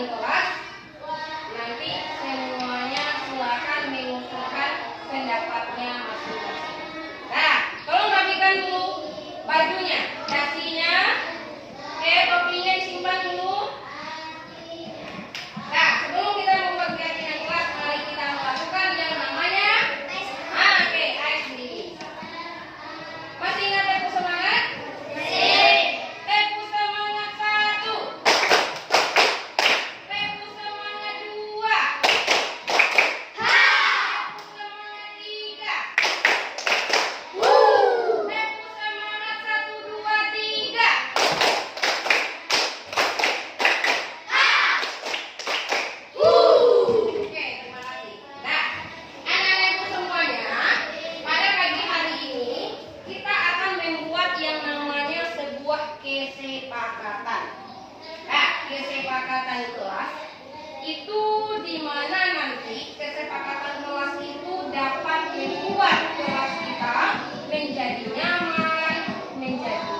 kelas, nanti semuanya silakan mengusulkan pendapatnya masing-masing. Nah, tolong rapikan dulu bajunya, dasinya, topinya disimpan dulu. Nah, sebelum kita membuat keyakinan kelas, mari kita melakukan yang namanya ice breathing. Masih ingat tepu semangat? Tepu semangat 1. Tepu semangat 2. Tepu semangat 3. Tepu semangat 1, 2, 3. Oke, terima kasih. Nah, anak-anakku semuanya, pada pagi hari ini kita akan membuat yang namanya sebuah kesepakatan. Nah, kesepakatan kelas itu di mana nanti kesepakatan kelas itu dapat membuat kelas kita menjadi nyaman, menjadi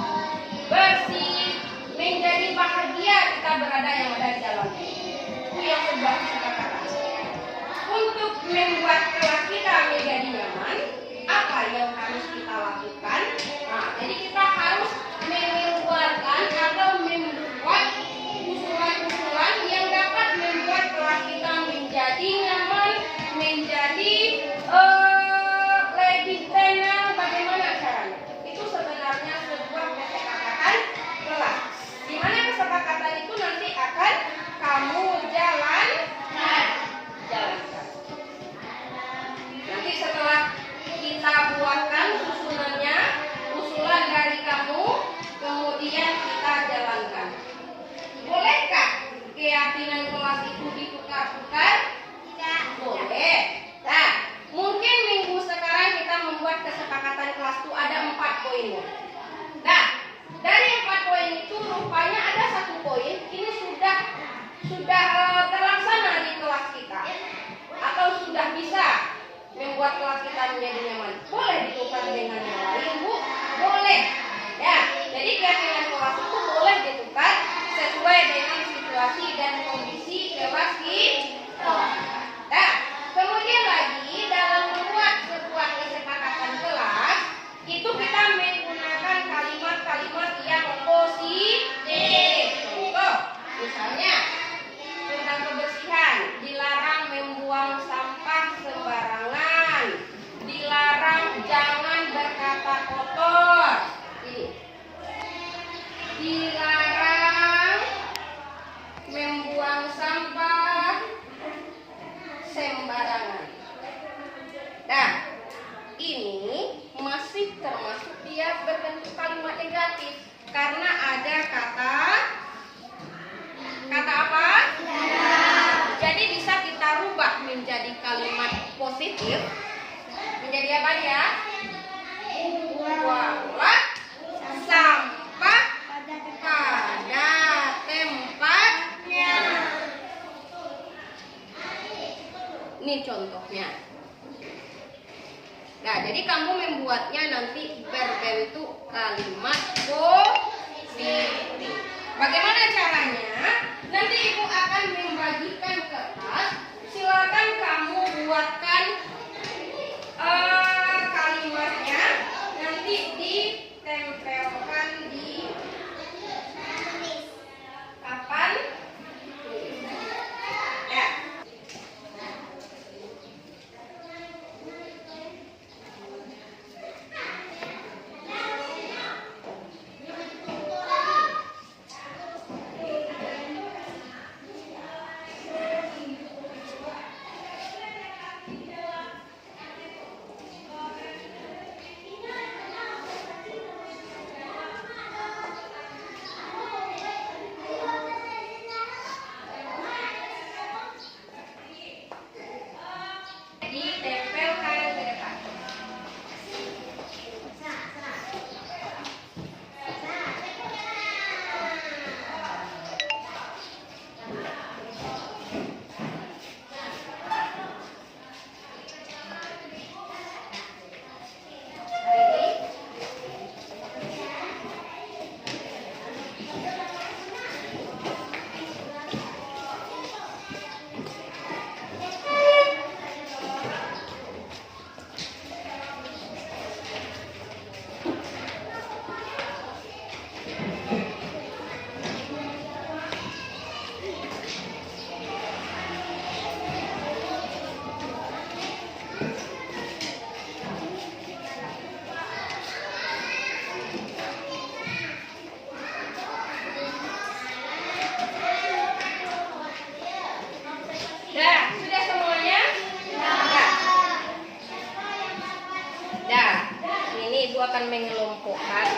bersih, menjadi bahagia kita berada yang ada di dalamnya. Itu yang sebuah kesepakatan. Untuk membuat kelas kita menjadi nyaman, apa yang harus kita lakukan? Nah, jadi kita harus mengeluarkan atau membuat usulan-usulan yang dapat membuat kelas kita menjadi nyaman, menjadi lebih tenang. Bagaimana caranya? Itu sebenarnya sebuah kesepakatan kelas. Di mana kesepakatan itu nanti akan kamu jalankan. Nanti setelah kita buatkan susunannya, usulan dari kamu, kemudian kita jalankan. Bolehkah keyakinan kelas itu ditukar-tukar? Tidak. Boleh. Nah, mungkin minggu sekarang kita membuat kesepakatan kelas itu ada 4 poin. Nah, dari 4 poin itu rupanya ada 1 poin ini sudah terlaksana di kelas kita, atau sudah bisa membuat kelas kita menjadi nyaman. Boleh ditukar dengan yang lain, Bu? Boleh. Ya, jadi keyakinan kelas itu boleh ditukar sesuai dengan situasi dan kondisi kelas kita. Nah, kemudian lagi dalam membuat sebuah kesepakatan kelas itu kita menggunakan kalimat-kalimat yang positif. Contoh, misalnya tentang kebersihan, dilarang membuang sampah sembarangan, dilarang jangan berkata kotor. Ini dilarang membuang sampah sembarangan. Nah, ini masih termasuk dia berbentuk kalimat negatif karena ada kata apa? Jadi bisa kita rubah menjadi kalimat positif. Menjadi apa dia? Buanglah sampah pada tempatnya. Ini contohnya. Nah, jadi kamu membuatnya nanti berbentuk kalimat positif. Bagaimana caranya? Nanti Ibu akan membagikan kertas. Silakan kamu buatkan kalimatnya. Nanti ditempelkan di papan. Ya. Tuhan.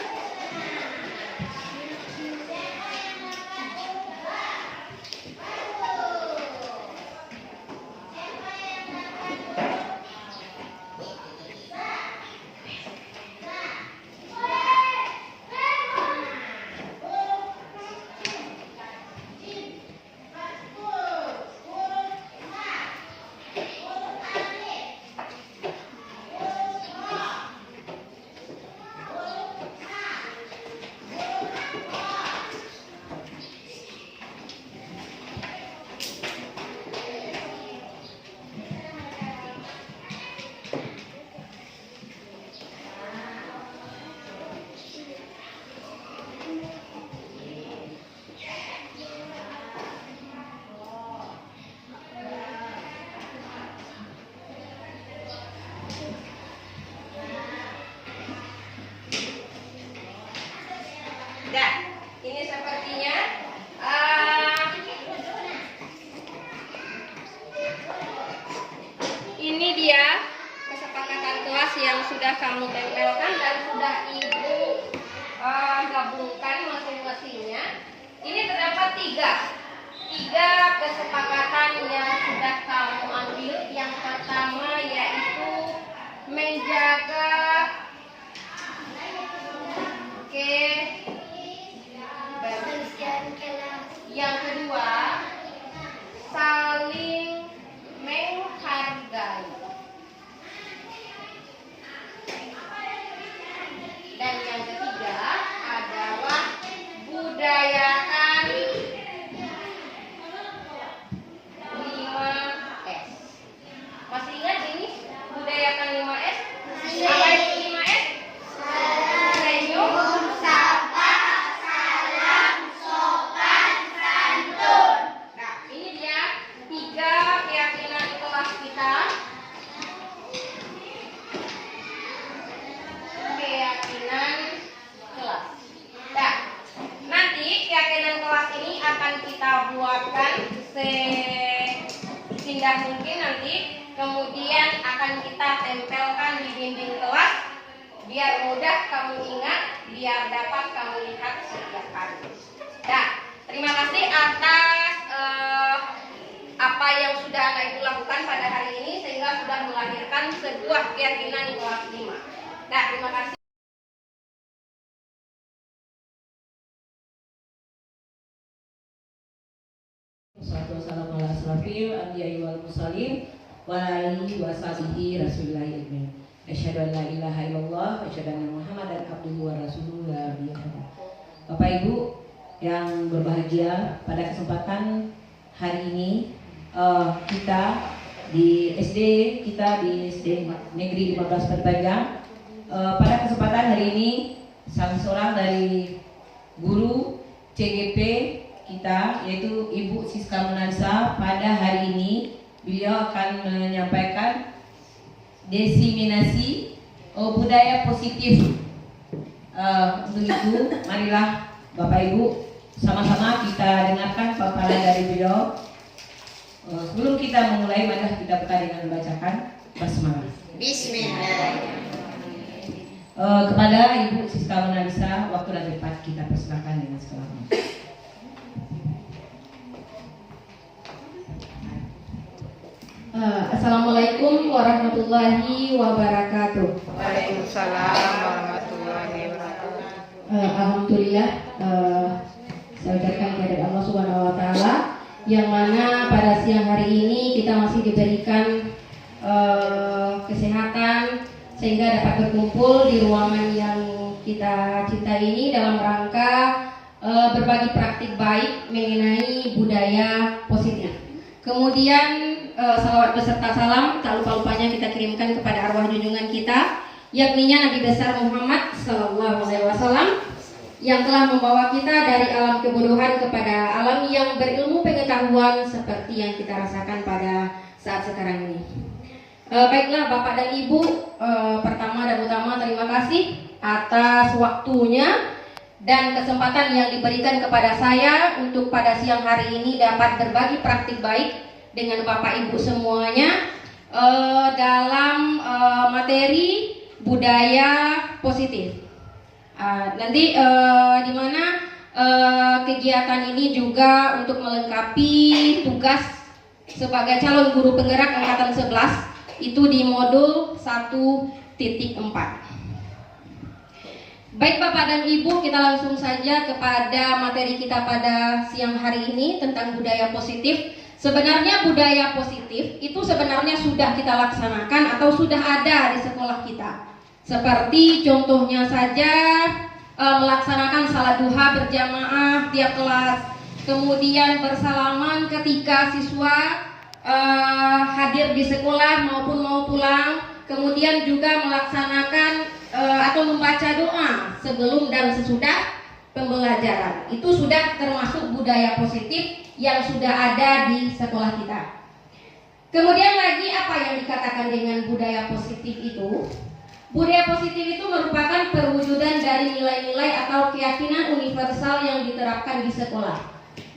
Ini sepertinya ini dia kesepakatan kelas yang sudah kamu tempelkan dan sudah ibu gabungkan masing-masingnya. Ini terdapat tiga kesepakatan yang sudah kamu ambil. Yang pertama yaitu menjaga yang kedua, saling menghargai. Dan yang ketiga adalah budayakan 5S. Masih ingat ini? Budayakan 5S? Apa itu 5S? Senyum, sapa, salam, sopan, santun. Nah, ini dia 3 keyakinan kelas kita. Keyakinan kelas. Nah, nanti keyakinan kelas ini akan kita buatkan seindah mungkin nanti. Kemudian akan kita tempelkan di dinding kelas biar mudah kamu ingat, biar dapat kamu lihat setiap hari. Nah, terima kasih atas apa yang sudah Anak Ibu lakukan pada hari ini sehingga sudah melahirkan sebuah keyakinan kelas 5. Nah, terima kasih. Wassalamualaikum warahmatullahi wabarakatuh. Wa alihi wa sahbihi Rasulillah ajmain. Asyhadu an la ilaha illallah wa asyhadu anna Muhammadan abduhu wa rasuluhu la ilaha. Bapak Ibu yang berbahagia, pada kesempatan hari ini kita di SD Negeri 15 Perpanjang. Pada kesempatan hari ini salah seorang dari guru CGP kita yaitu Ibu Siska Munansa, pada hari ini beliau akan menyampaikan diseminasi budaya positif. Untuk itu, marilah Bapak Ibu sama-sama kita dengarkan paparan dari beliau. Sebelum kita memulai, mari kita buka dengan membacakan basmalah. Bismillahirrahmanirrahim. Kepada Ibu Siska Munansa, waktu dan tempat kita persilakan dengan segala. Assalamualaikum warahmatullahi wabarakatuh. Waalaikumsalam warahmatullahi wabarakatuh. Alhamdulillah, saya ucapkan kepada Allah Subhanahu wa Ta'ala, yang mana pada siang hari ini kita masih diberikan kesehatan sehingga dapat berkumpul di ruangan yang kita cintai ini dalam rangka berbagi praktik baik mengenai budaya positif. Kemudian salawat beserta salam tak lupa-lupanya kita kirimkan kepada arwah junjungan kita, yakninya Nabi besar Muhammad Sallallahu Alaihi Wasallam, yang telah membawa kita dari alam kebodohan kepada alam yang berilmu pengetahuan seperti yang kita rasakan pada saat sekarang ini. Baiklah Bapak dan Ibu, pertama dan utama terima kasih atas waktunya dan kesempatan yang diberikan kepada saya untuk pada siang hari ini dapat berbagi praktik baik dengan Bapak Ibu semuanya dalam materi budaya positif. Nanti di mana kegiatan ini juga untuk melengkapi tugas sebagai calon guru penggerak angkatan 11 itu di modul 1.4. Baik Bapak dan Ibu, kita langsung saja kepada materi kita pada siang hari ini tentang budaya positif. Sebenarnya budaya positif itu sebenarnya sudah kita laksanakan atau sudah ada di sekolah kita. Seperti contohnya saja melaksanakan salat duha berjamaah tiap kelas, kemudian bersalaman ketika siswa hadir di sekolah maupun mau pulang, kemudian juga melaksanakan atau membaca doa sebelum dan sesudah pembelajaran. Itu sudah termasuk budaya positif yang sudah ada di sekolah kita. Kemudian lagi apa yang dikatakan dengan budaya positif itu? Budaya positif itu merupakan perwujudan dari nilai-nilai atau keyakinan universal yang diterapkan di sekolah.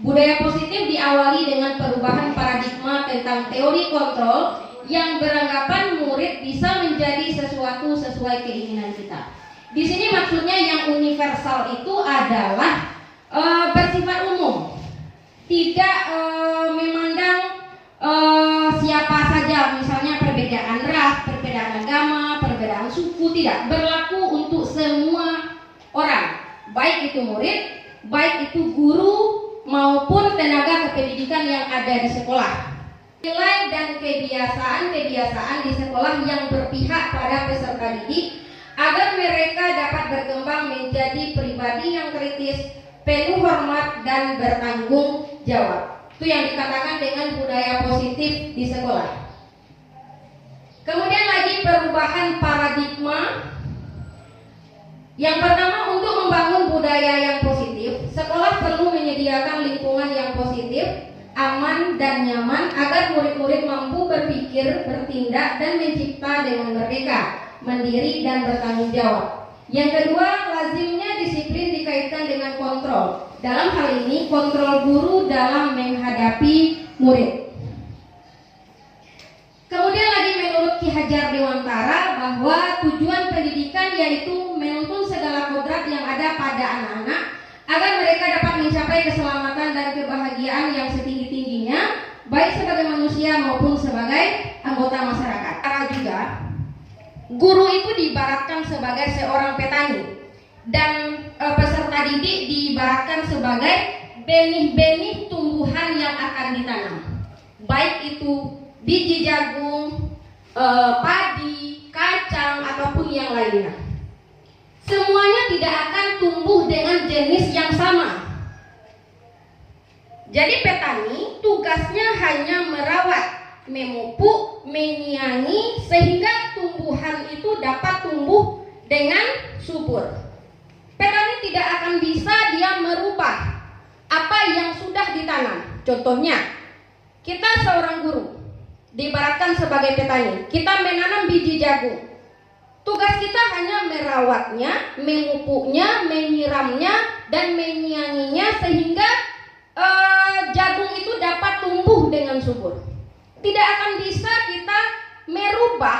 Budaya positif diawali dengan perubahan paradigma tentang teori kontrol yang beranggapan murid bisa menjadi sesuatu sesuai keinginan kita. Di sini maksudnya yang universal itu adalah bersifat umum, tidak memandang siapa saja, misalnya perbedaan ras, perbedaan agama, perbedaan suku, tidak, berlaku untuk semua orang, baik itu murid, baik itu guru maupun tenaga kependidikan yang ada di sekolah. Nilai dan kebiasaan di sekolah yang berpihak pada peserta didik agar mereka dapat berkembang menjadi pribadi yang kritis, penuh hormat dan bertanggung jawab. Itu yang dikatakan dengan budaya positif di sekolah. Kemudian lagi perubahan paradigma. Yang pertama, untuk membangun budaya yang positif, sekolah perlu menyediakan lingkungan yang positif, aman dan nyaman agar murid-murid mampu berpikir, bertindak dan mencipta dengan merdeka, mandiri dan bertanggung jawab. Yang kedua, lazimnya disiplin dikaitkan dengan kontrol. Dalam hal ini kontrol guru dalam menghadapi murid. Kemudian lagi menurut Ki Hajar Dewantara bahwa tujuan pendidikan yaitu menuntun segala kodrat yang ada pada anak-anak agar mereka dapat mencapai keselamatan dan kebahagiaan yang setinggi-tingginya, baik sebagai manusia maupun sebagai anggota masyarakat. Karena juga guru itu diibaratkan sebagai seorang petani dan peserta didik diibaratkan sebagai benih-benih tumbuhan yang akan ditanam, baik itu biji jagung, padi, kacang ataupun yang lainnya. Semuanya tidak akan tumbuh dengan jenis yang sama. Jadi petani tugasnya hanya merawat, memupuk, menyiangi sehingga tumbuhan itu dapat tumbuh dengan subur. Petani tidak akan bisa dia merubah apa yang sudah ditanam. Contohnya, kita seorang guru diibaratkan sebagai petani. Kita menanam biji jagung. Tugas kita hanya merawatnya, memupuknya, menyiramnya, dan menyianginya sehingga jagung itu dapat tumbuh dengan subur. Tidak akan bisa kita merubah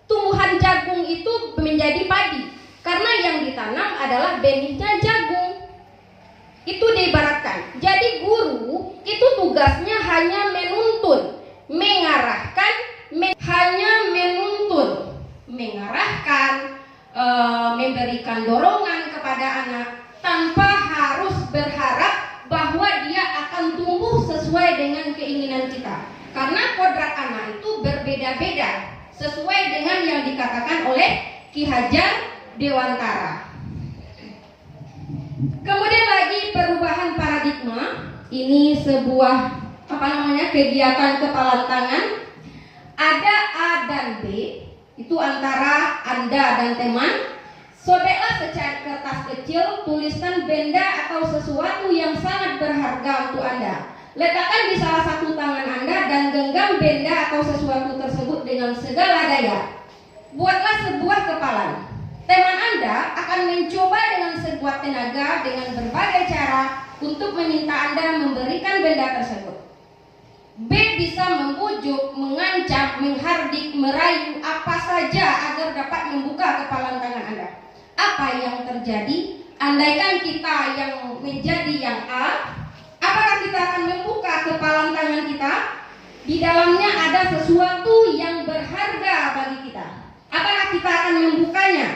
tumbuhan jagung itu menjadi padi, karena yang ditanam adalah benihnya jagung. Itu diibaratkan. Jadi guru itu tugasnya hanya menuntun, mengarahkan, hanya menuntun, mengarahkan, memberikan dorongan kepada anak tanpa harus berharap bahwa dia akan tumbuh sesuai dengan keinginan kita. Karena kodrat anak itu berbeda-beda sesuai dengan yang dikatakan oleh Ki Hajar Dewantara. Kemudian lagi perubahan paradigma. Ini sebuah kegiatan kepalan tangan. Ada A dan B, itu antara Anda dan teman. Sobeklah secari kertas kecil, tuliskan benda atau sesuatu yang sangat berharga untuk Anda. Letakkan di salah satu tangan Anda dan genggam benda atau sesuatu tersebut dengan segala daya. Buatlah sebuah kepalan. Teman Anda akan mencoba dengan sekuat tenaga dengan berbagai cara untuk meminta Anda memberikan benda tersebut. B bisa membujuk, mengancam, menghardik, merayu apa saja agar dapat membuka kepalan tangan Anda. Apa yang terjadi? Andaikan kita yang menjadi yang A, apakah kita akan membuka kepalan tangan kita? Di dalamnya ada sesuatu yang berharga bagi kita. Apakah kita akan membukanya?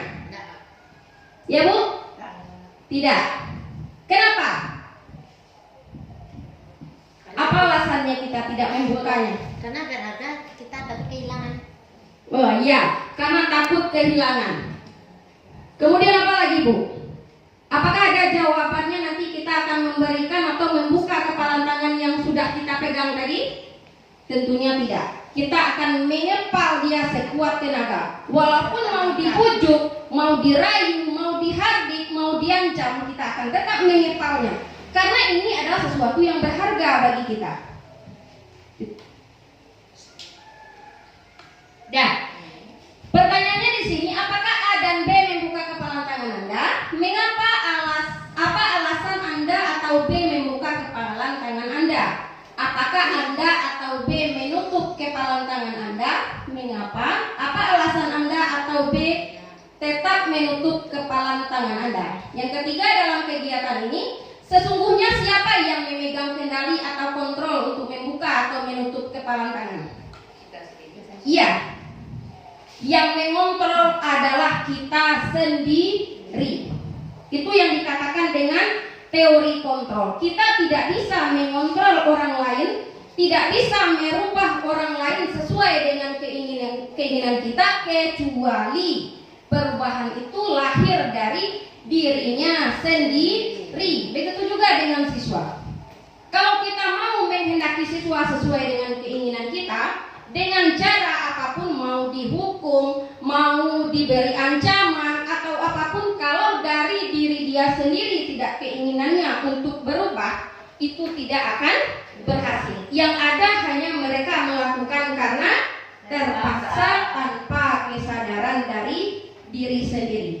Ya Bu? Tidak. Kenapa? Apa alasannya kita tidak membukanya? Karena berharga kita takut kehilangan. Oh iya, karena takut kehilangan. Kemudian apa lagi Bu? Apakah ada jawabannya nanti kita akan memberikan atau membuka kepalan tangan yang sudah kita pegang tadi? Tentunya tidak. Kita akan mengepal dia sekuat tenaga. Walaupun mau dibujuk, mau dirayu, mau dihardik, mau diancam, kita akan tetap mengepalnya. Karena ini adalah sesuatu yang berharga bagi kita. Dan pertanyaannya di sini, apakah A dan B membuka kepalan tangan Anda? Mengapa apa alasan Anda atau B membuka kepalan tangan Anda? Apakah Anda atau B menutup kepalan tangan Anda? Mengapa? Apa alasan Anda atau B tetap menutup kepalan tangan Anda? Yang ketiga, dalam kegiatan ini, sesungguhnya siapa yang memegang kendali atau kontrol untuk membuka atau menutup kepalan tangan? Iya. Yang mengontrol adalah kita sendiri. Itu yang dikatakan dengan teori kontrol. Kita tidak bisa mengontrol orang lain, tidak bisa merubah orang lain sesuai dengan keinginan kita, kecuali perubahan itu lahir dari dirinya sendiri. Begitu juga dengan siswa. Kalau kita mau menghendaki siswa sesuai dengan keinginan kita, dengan cara apapun, mau dihukum, mau diberi ancaman atau apapun, kalau dari diri dia sendiri tidak keinginannya untuk berubah, itu tidak akan berhasil. Yang ada hanya mereka melakukan karena terpaksa tanpa kesadaran dari diri sendiri.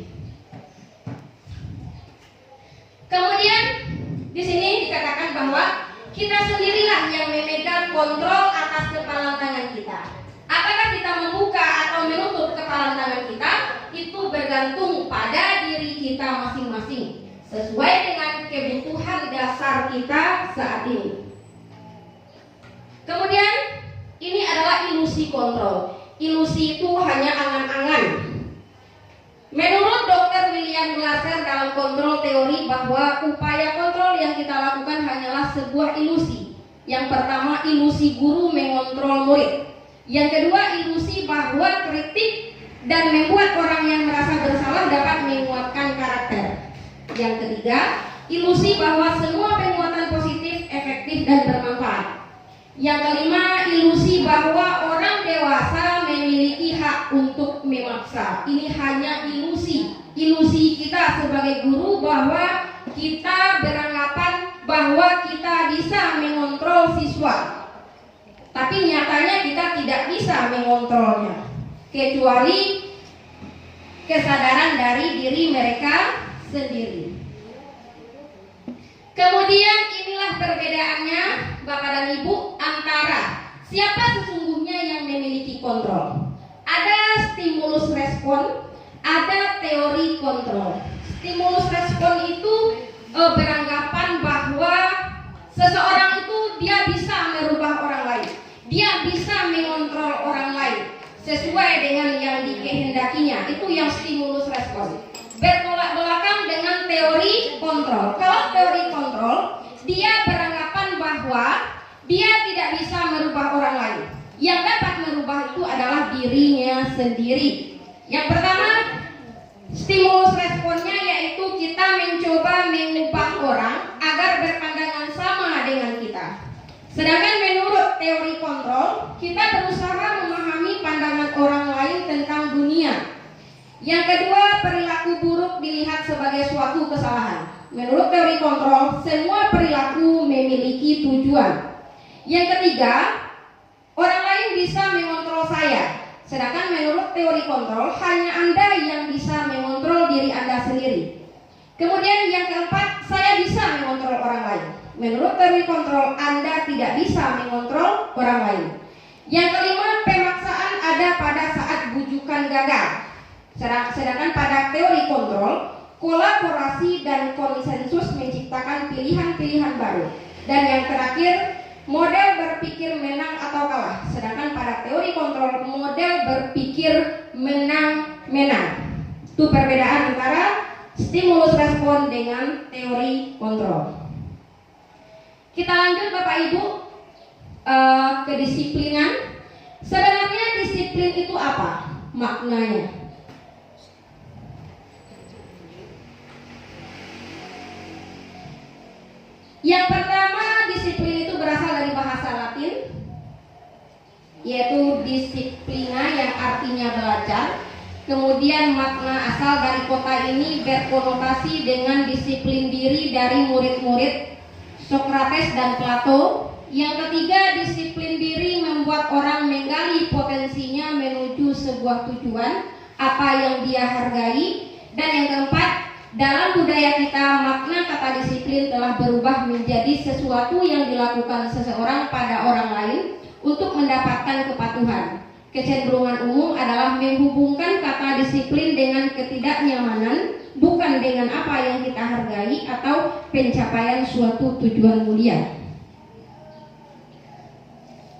Kemudian di sini dikatakan bahwa kita sendirilah yang memegang kontrol atas kepalan tangan kita. Apakah kita membuka atau menutup kepalan tangan kita, itu bergantung pada diri kita masing-masing, sesuai dengan kebutuhan dasar kita saat ini. Kemudian ini adalah ilusi kontrol. Ilusi itu hanya angan-angan. Menurut Dr. William Glasser dalam kontrol teori, bahwa upaya kontrol yang kita lakukan hanyalah sebuah ilusi. Yang pertama, ilusi guru mengontrol murid. Yang kedua, ilusi bahwa kritik dan membuat orang yang merasa bersalah dapat menguatkan karakter. Yang ketiga, ilusi bahwa semua penguatan positif, efektif, dan bermanfaat. Yang kelima, ilusi bahwa orang dewasa memiliki hak untuk memaksa. Ini hanya ilusi. Ilusi kita sebagai guru bahwa kita beranggapan bahwa kita bisa mengontrol siswa. Tapi nyatanya kita tidak bisa mengontrolnya, kecuali kesadaran dari diri mereka sendiri. Kemudian inilah perbedaannya Bapak dan Ibu antara siapa sesungguhnya yang memiliki kontrol. Ada stimulus respon, ada teori kontrol. Stimulus respon itu beranggapan bahwa seseorang itu dia bisa merubah orang lain, dia bisa mengontrol orang lain sesuai dengan yang dikehendakinya. Itu yang stimulus respon. Bertolak belakang dengan teori kontrol. Kalau teori kontrol, dia beranggapan bahwa dia tidak bisa merubah orang lain. Yang dapat merubah itu adalah dirinya sendiri. Yang pertama, stimulus responnya yaitu kita mencoba mengubah orang agar berpandangan sama dengan kita. Sedangkan menurut teori kontrol, kita berusaha memahami pandangan orang lain tentang dunia. Yang kedua, perilaku buruk dilihat sebagai suatu kesalahan. Menurut teori kontrol, semua perilaku memiliki tujuan. Yang ketiga, orang lain bisa mengontrol saya. Sedangkan menurut teori kontrol, hanya Anda yang bisa mengontrol diri Anda sendiri. Kemudian yang keempat, saya bisa mengontrol orang lain. Menurut teori kontrol, Anda tidak bisa mengontrol orang lain. Yang kelima, pemaksaan ada pada saat bujukan gagal. Sedangkan pada teori kontrol, kolaborasi dan konsensus menciptakan pilihan-pilihan baru. Dan yang terakhir, model berpikir menang atau kalah. Sedangkan pada teori kontrol, model berpikir menang-menang. Itu perbedaan antara stimulus respon dengan teori kontrol. Kita lanjut Bapak Ibu kedisiplinan. Sebenarnya disiplin itu apa? Maknanya. Yang pertama, disiplin itu berasal dari bahasa Latin, yaitu disciplina yang artinya belajar. Kemudian makna asal dari kota ini berkonotasi dengan disiplin diri dari murid-murid Sokrates dan Plato. Yang ketiga, disiplin diri membuat orang menggali potensinya menuju sebuah tujuan, apa yang dia hargai. Dan yang keempat, dalam budaya kita, makna kata disiplin telah berubah menjadi sesuatu yang dilakukan seseorang pada orang lain untuk mendapatkan kepatuhan. Kecenderungan umum adalah menghubungkan kata disiplin dengan ketidaknyamanan, bukan dengan apa yang kita hargai atau pencapaian suatu tujuan mulia.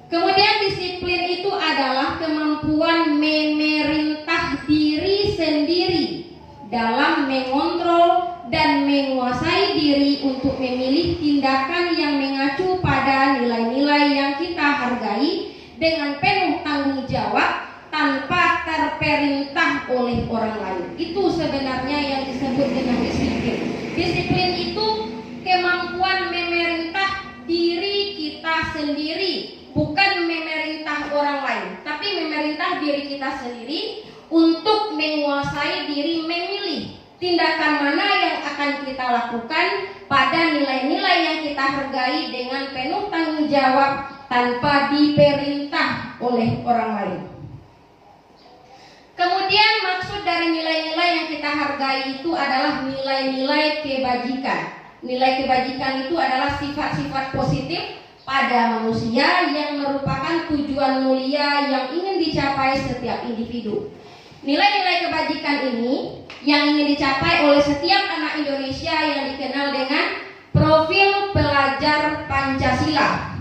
Kemudian disiplin itu adalah kemampuan memerintah diri sendiri dalam mengontrol dan menguasai diri untuk memilih tindakan yang mengacu pada nilai-nilai yang kita hargai dengan penuh tanggung jawab tanpa terperintah oleh orang lain. Itu sebenarnya yang disebut dengan disiplin. Disiplin itu kemampuan memerintah diri kita sendiri, bukan memerintah orang lain, tapi memerintah diri kita sendiri untuk menguasai diri, memilih tindakan mana yang akan kita lakukan pada nilai-nilai yang kita hargai dengan penuh tanggung jawab tanpa diperintah oleh orang lain. Kemudian maksud dari nilai-nilai yang kita hargai itu adalah nilai-nilai kebajikan. Nilai kebajikan itu adalah sifat-sifat positif pada manusia yang merupakan tujuan mulia yang ingin dicapai setiap individu. Nilai-nilai kebajikan ini yang ingin dicapai oleh setiap anak Indonesia yang dikenal dengan profil pelajar Pancasila,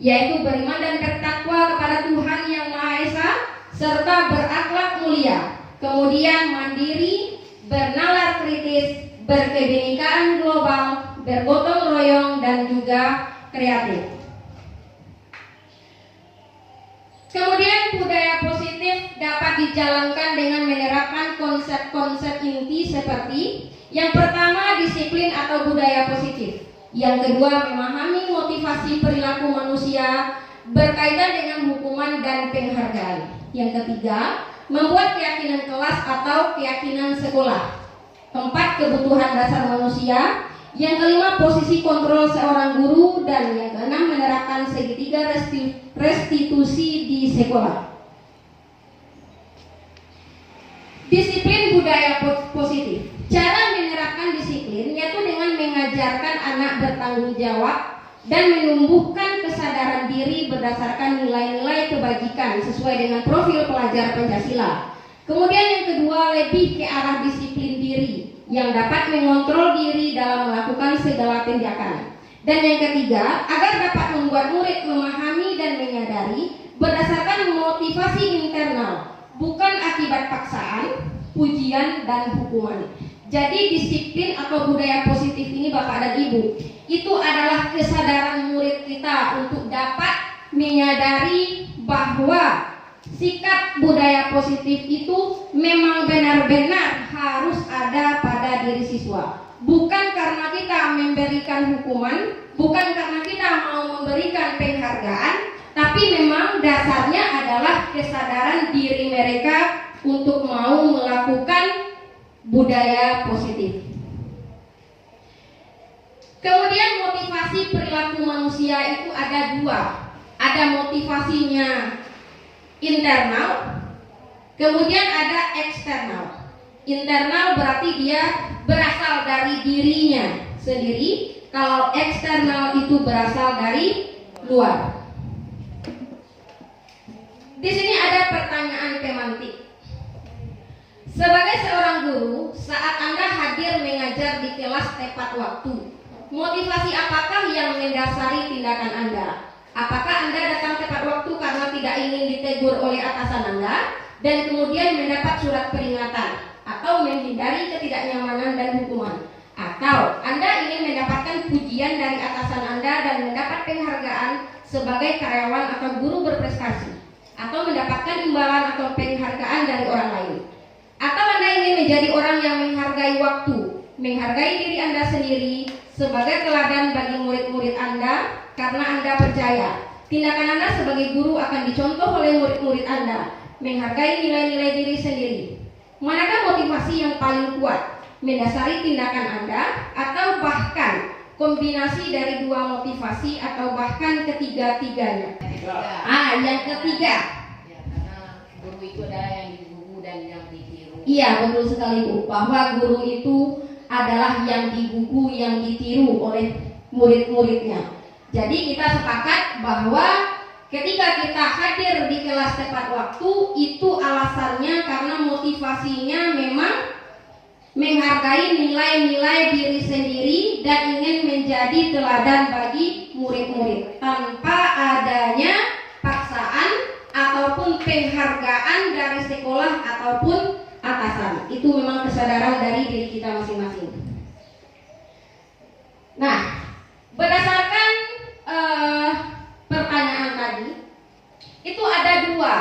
yaitu beriman dan bertakwa kepada Tuhan Yang Maha Esa serta berakhlak mulia, kemudian mandiri, bernalar kritis, berkebinekaan global, bergotong royong, dan juga kreatif. Kemudian budaya positif dapat dijalankan dengan menerapkan konsep-konsep inti seperti yang pertama, disiplin atau budaya positif. Yang kedua, memahami motivasi perilaku manusia berkaitan dengan hukuman dan penghargaan. Yang ketiga, membuat keyakinan kelas atau keyakinan sekolah. Keempat, kebutuhan dasar manusia. Yang kelima, posisi kontrol seorang guru. Dan yang keenam, menerapkan segitiga restitusi di sekolah. Disiplin budaya positif. Cara menerapkan disiplin yaitu dengan mengajarkan anak bertanggung jawab dan menumbuhkan kesadaran diri berdasarkan nilai-nilai kebajikan sesuai dengan profil pelajar Pancasila. Kemudian yang kedua, lebih ke arah disiplin diri yang dapat mengontrol diri dalam melakukan segala tindakan. Dan yang ketiga, agar dapat membuat murid memahami dan menyadari berdasarkan motivasi internal, bukan akibat paksaan, pujian, dan hukuman. Jadi disiplin atau budaya positif ini Bapak dan Ibu, itu adalah kesadaran murid kita untuk dapat menyadari bahwa sikap budaya positif itu memang benar-benar harus ada pada diri siswa. Bukan karena kita memberikan hukuman, bukan karena kita mau memberikan penghargaan, tapi memang dasarnya adalah kesadaran diri mereka untuk mau melakukan budaya positif. Kemudian motivasi perilaku manusia itu ada dua. Ada motivasinya internal, kemudian ada eksternal. Internal berarti dia berasal dari dirinya sendiri, kalau eksternal itu berasal dari luar. Di sini ada pertanyaan pemantik. Sebagai seorang guru, saat Anda hadir mengajar di kelas tepat waktu, motivasi apakah yang mendasari tindakan Anda? Apakah Anda datang tepat waktu karena tidak ingin ditegur oleh atasan Anda dan kemudian mendapat surat peringatan, atau menghindari ketidaknyamanan dan hukuman? Atau Anda ingin mendapatkan pujian dari atasan Anda dan mendapat penghargaan sebagai karyawan atau guru berprestasi, atau mendapatkan imbalan atau penghargaan dari orang lain? Atau Anda ingin menjadi orang yang menghargai waktu, menghargai diri Anda sendiri sebagai teladan bagi murid-murid Anda karena Anda percaya tindakan Anda sebagai guru akan dicontoh oleh murid-murid Anda, menghargai nilai-nilai diri sendiri? Manakah motivasi yang paling kuat? Mendasari tindakan Anda, atau bahkan kombinasi dari dua motivasi, atau bahkan ketiga-tiganya? Yang ketiga. Ya, karena guru itu adalah yang digugu dan yang ditiru. Iya, betul sekali Bu, bahwa guru itu adalah yang digugu, yang ditiru oleh murid-muridnya. Jadi kita sepakat bahwa ketika kita hadir di kelas tepat waktu, itu alasannya karena motivasinya memang menghargai nilai-nilai diri sendiri dan ingin menjadi teladan bagi murid-murid tanpa adanya paksaan ataupun penghargaan dari sekolah ataupun atasan. Itu memang kesadaran dari diri kita masing-masing. Nah, berdasarkan pertanyaan tadi, itu ada dua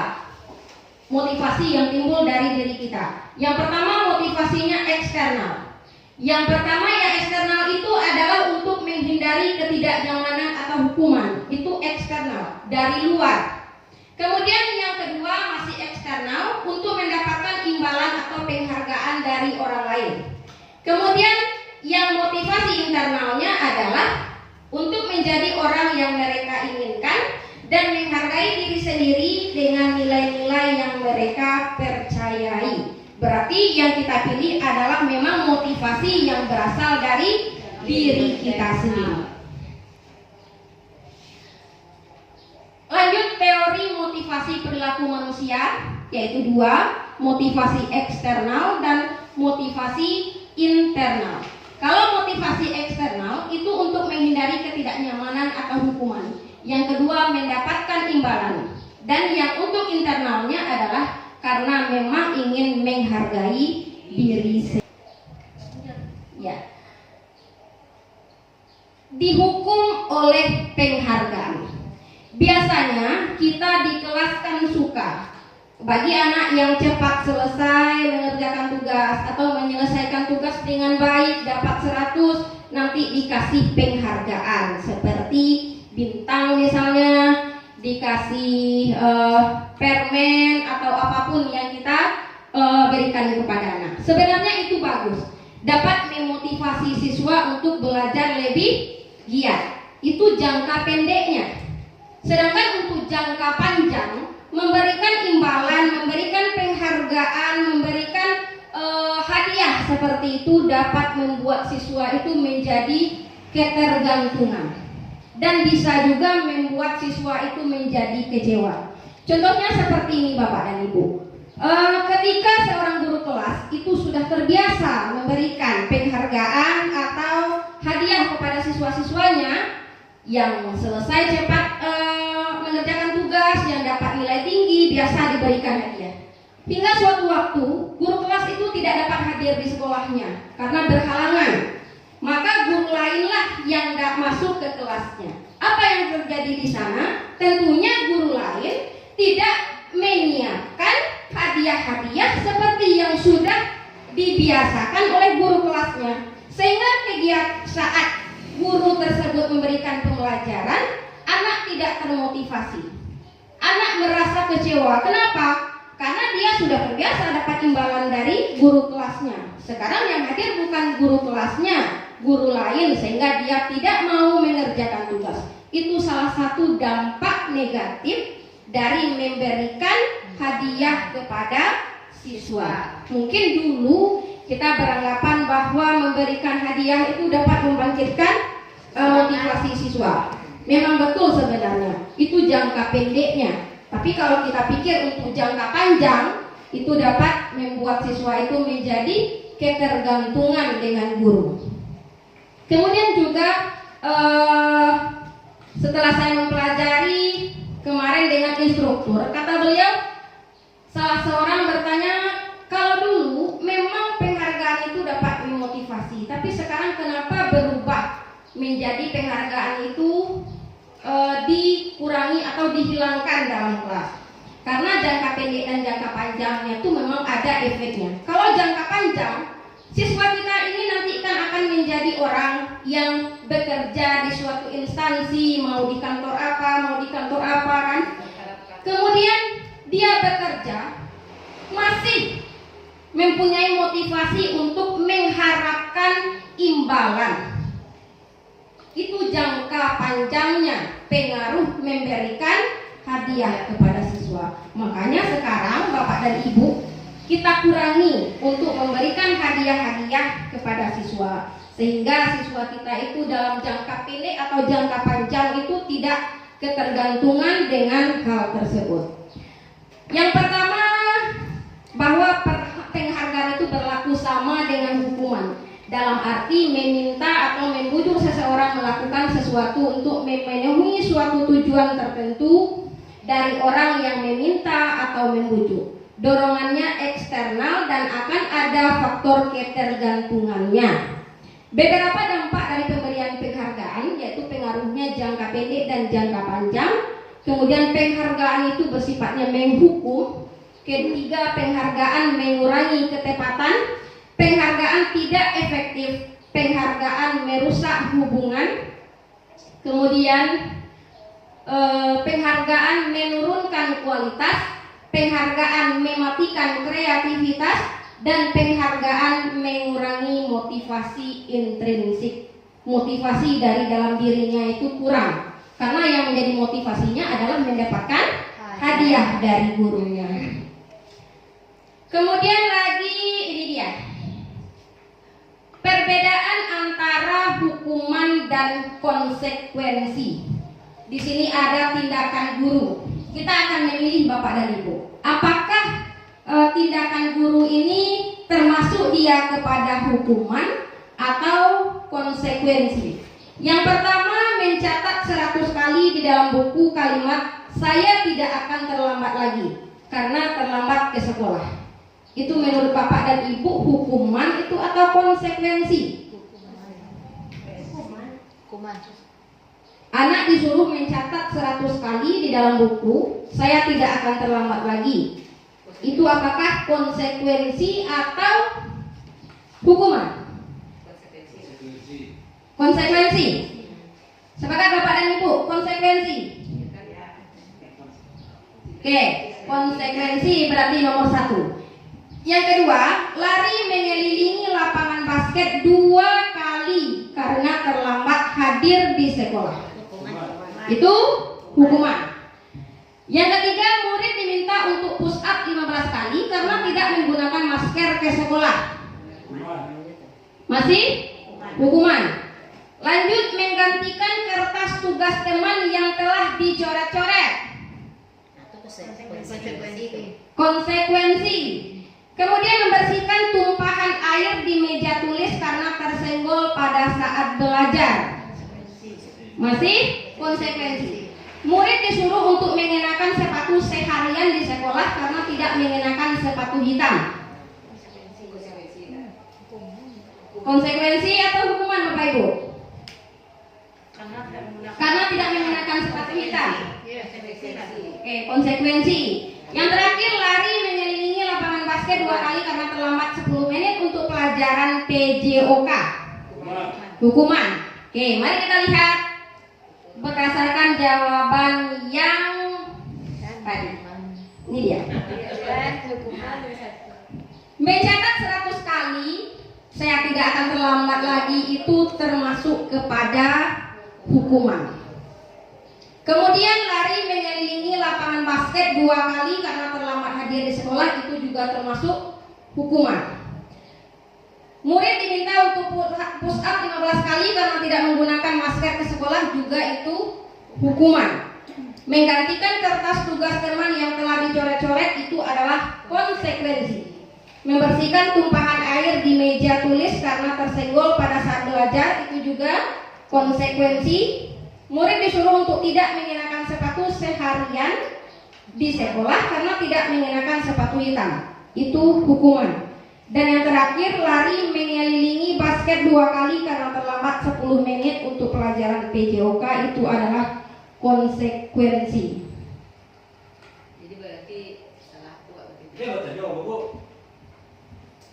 motivasi yang timbul dari diri kita. Yang pertama, motivasinya eksternal. Yang pertama yang eksternal itu adalah untuk menghindari ketidaknyamanan atau hukuman. Itu eksternal, dari luar. Kemudian yang kedua masih eksternal, untuk mendapatkan imbalan atau penghargaan dari orang lain. Kemudian yang motivasi internalnya adalah untuk menjadi orang yang mereka inginkan dan menghargai diri sendiri dengan nilai-nilai yang mereka percayai. Berarti yang kita pilih adalah memang motivasi yang berasal dari diri kita sendiri. Lanjut teori motivasi perilaku manusia, yaitu dua, motivasi eksternal dan motivasi internal. Kalau motivasi eksternal itu untuk menghindari ketidaknyamanan atau hukuman. Yang kedua mendapatkan imbalan. Dan yang untuk internalnya adalah karena memang ingin menghargai diri sendiri. Ya. Dihukum oleh penghargaan. Biasanya kita di kelas kan suka bagi anak yang cepat selesai mengerjakan tugas atau menyelesaikan tugas dengan baik dapat 100, nanti dikasih penghargaan seperti bintang misalnya, dikasih permen atau apapun yang kita berikan kepada anak. Sebenarnya itu bagus, dapat memotivasi siswa untuk belajar lebih giat. Itu jangka pendeknya. Sedangkan untuk jangka panjang, memberikan imbalan, memberikan penghargaan, memberikan hadiah seperti itu dapat membuat siswa itu menjadi ketergantungan dan bisa juga membuat siswa itu menjadi kecewa. Contohnya seperti ini Bapak dan Ibu. Ketika seorang guru kelas itu sudah terbiasa memberikan penghargaan atau hadiah kepada siswa-siswanya yang selesai cepat mengerjakan tugas, yang dapat nilai tinggi, biasa diberikan hadiah. Hingga suatu waktu guru kelas itu tidak dapat hadir di sekolahnya karena berhalangan. Maka guru lainlah yang masuk ke kelasnya. Apa yang terjadi di sana? Tentunya guru lain tidak menyiapkan hadiah-hadiah seperti yang sudah dibiasakan oleh guru kelasnya. Sehingga saat guru tersebut memberikan pembelajaran, anak tidak termotivasi. Anak merasa kecewa. Kenapa? Karena dia sudah terbiasa dapat imbalan dari guru kelasnya. Sekarang yang hadir bukan guru kelasnya, guru lain, sehingga dia tidak mau mengerjakan tugas. Itu salah satu dampak negatif dari memberikan hadiah kepada siswa. Mungkin dulu kita beranggapan bahwa memberikan hadiah itu dapat membangkitkan motivasi siswa. Memang betul sebenarnya, itu jangka pendeknya. Tapi kalau kita pikir untuk jangka panjang, itu dapat membuat siswa itu menjadi ketergantungan dengan guru. Kemudian juga setelah saya mempelajari kemarin dengan instruktur, kata beliau, salah seorang bertanya, kalau dulu memang penghargaan itu dapat memotivasi, tapi sekarang kenapa berubah menjadi penghargaan itu dikurangi atau dihilangkan dalam kelas? Karena jangka pendek dan jangka panjangnya itu memang ada efeknya. Kalau jangka panjang, siswa kita ini nanti akan menjadi orang yang bekerja di suatu instansi, mau di kantor apa kan. Kemudian dia bekerja masih mempunyai motivasi untuk mengharapkan imbalan. Itu jangka panjangnya pengaruh memberikan hadiah kepada siswa. Makanya sekarang Bapak dan Ibu, kita kurangi untuk memberikan hadiah-hadiah kepada siswa, sehingga siswa kita itu dalam jangka pendek atau jangka panjang itu tidak ketergantungan dengan hal tersebut. Yang pertama, bahwa penghargaan itu berlaku sama dengan hukuman, dalam arti meminta atau membujuk seseorang melakukan sesuatu untuk memenuhi suatu tujuan tertentu dari orang yang meminta atau membujuk. Dorongannya eksternal dan akan ada faktor ketergantungannya. Beberapa dampak dari pemberian penghargaan yaitu pengaruhnya jangka pendek dan jangka panjang. Kemudian penghargaan itu bersifatnya menghukum. Ketiga, penghargaan mengurangi ketepatan. Penghargaan tidak efektif. Penghargaan merusak hubungan. Kemudian penghargaan menurunkan kualitas. Penghargaan mematikan kreativitas, dan penghargaan mengurangi motivasi intrinsik. Motivasi dari dalam dirinya itu kurang, karena yang menjadi motivasinya adalah mendapatkan hadiah dari gurunya. Kemudian lagi ini dia, perbedaan antara hukuman dan konsekuensi. Di sini ada tindakan guru. Kita akan memilih Bapak dan Ibu. Apakah tindakan guru ini termasuk dia kepada hukuman atau konsekuensi? Yang pertama, mencatat 100 kali di dalam buku kalimat "saya tidak akan terlambat lagi karena terlambat ke sekolah". Itu menurut Bapak dan Ibu hukuman itu atau konsekuensi? Hukuman. Anak disuruh mencatat 100 kali di dalam buku "saya tidak akan terlambat lagi". Itu apakah konsekuensi atau hukuman? Konsekuensi. Sepakat Bapak dan Ibu? Konsekuensi. Oke, konsekuensi berarti nomor 1. Yang kedua, lari mengelilingi lapangan basket 2 kali karena terlambat hadir di sekolah. Itu hukuman. Yang ketiga, murid diminta untuk push up 15 kali karena tidak menggunakan masker ke sekolah. Masih hukuman. Lanjut, menggantikan kertas tugas teman yang telah dicoret-coret. Konsekuensi. Kemudian membersihkan tumpahan air di meja tulis karena tersenggol pada saat belajar. Masih konsekuensi. Murid disuruh untuk mengenakan sepatu seharian di sekolah karena tidak mengenakan sepatu hitam. Konsekuensi atau hukuman Bapak Ibu? Karena tidak mengenakan sepatu hitam. Oke, konsekuensi. Yang terakhir, lari mengelilingi lapangan basket 2 kali karena terlambat 10 menit untuk pelajaran PJOK. Hukuman. Oke, mari kita lihat berdasarkan jawaban yang tadi. Ini dia. Mencatat 100 kali "saya tidak akan terlambat lagi" itu termasuk kepada hukuman. Kemudian lari mengelilingi lapangan basket 2 kali karena terlambat hadir di sekolah itu juga termasuk hukuman. Murid diminta untuk push up 15 kali karena tidak menggunakan masker ke sekolah juga itu hukuman. Menggantikan kertas tugas teman yang telah dicoret-coret itu adalah konsekuensi. konsekuensi. Membersihkan tumpahan air di meja tulis karena tersenggol pada saat belajar, itu juga konsekuensi. Murid disuruh untuk tidak mengenakan sepatu seharian di sekolah karena tidak mengenakan sepatu hitam, itu hukuman. Dan yang terakhir, lari mengelilingi basket 2 kali karena terlambat 10 menit untuk pelajaran PJOK, itu adalah konsekuensi. Jadi berarti salah buat begitu. Dia baca jawab, Bu.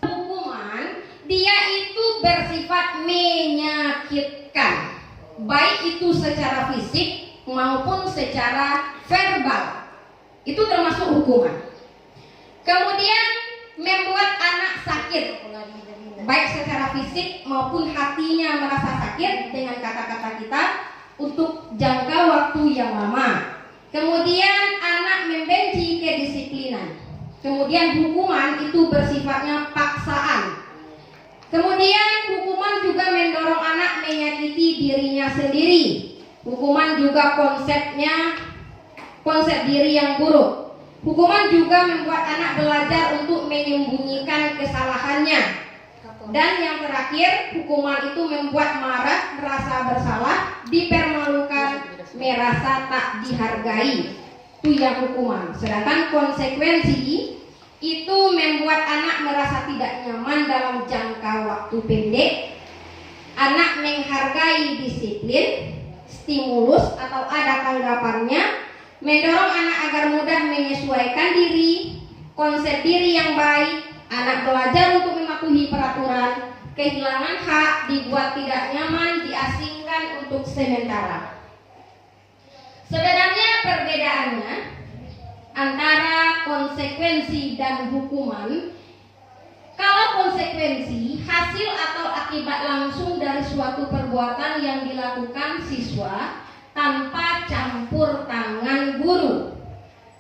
Hukuman dia itu bersifat menyakitkan, baik itu secara fisik maupun secara verbal. Itu termasuk hukuman. Kemudian membuat anak sakit, baik secara fisik maupun hatinya merasa sakit dengan kata-kata kita untuk jangka waktu yang lama. Kemudian anak membenci kedisiplinan. Kemudian hukuman itu bersifatnya paksaan. Kemudian hukuman juga mendorong anak menyakiti dirinya sendiri. Hukuman juga konsep diri yang buruk. Hukuman juga membuat anak belajar untuk menyembunyikan kesalahannya. Dan yang terakhir, hukuman itu membuat marah, merasa bersalah, dipermalukan, merasa tak dihargai. Itu yang hukuman. Sedangkan konsekuensi itu membuat anak merasa tidak nyaman dalam jangka waktu pendek. Anak menghargai disiplin, stimulus atau ada tanggapannya, mendorong anak agar mudah menyesuaikan diri, konsep diri yang baik, anak belajar untuk mematuhi peraturan, kehilangan hak, dibuat tidak nyaman, diasingkan untuk sementara. Sebenarnya perbedaannya antara konsekuensi dan hukuman, kalau konsekuensi hasil atau akibat langsung dari suatu perbuatan yang dilakukan siswa tanpa campur tangan guru.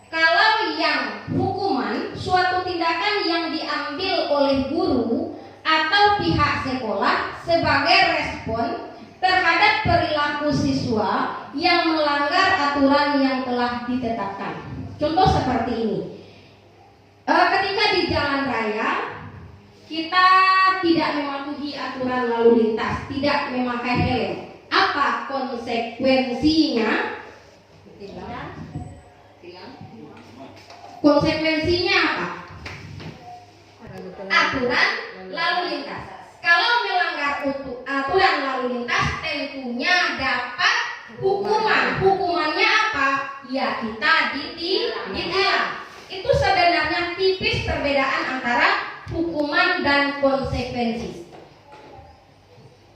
Kalau yang hukuman, suatu tindakan yang diambil oleh guru atau pihak sekolah sebagai respon terhadap perilaku siswa yang melanggar aturan yang telah ditetapkan. Contoh seperti ini. Ketika di jalan raya kita tidak mematuhi aturan lalu lintas, tidak memakai helm. Apa konsekuensinya? Konsekuensinya apa? Aturan lalu lintas. Kalau melanggar aturan lalu lintas tentunya dapat hukuman. Hukumannya apa? Ya kita ditilang. Itu sebenarnya tipis perbedaan antara hukuman dan konsekuensi.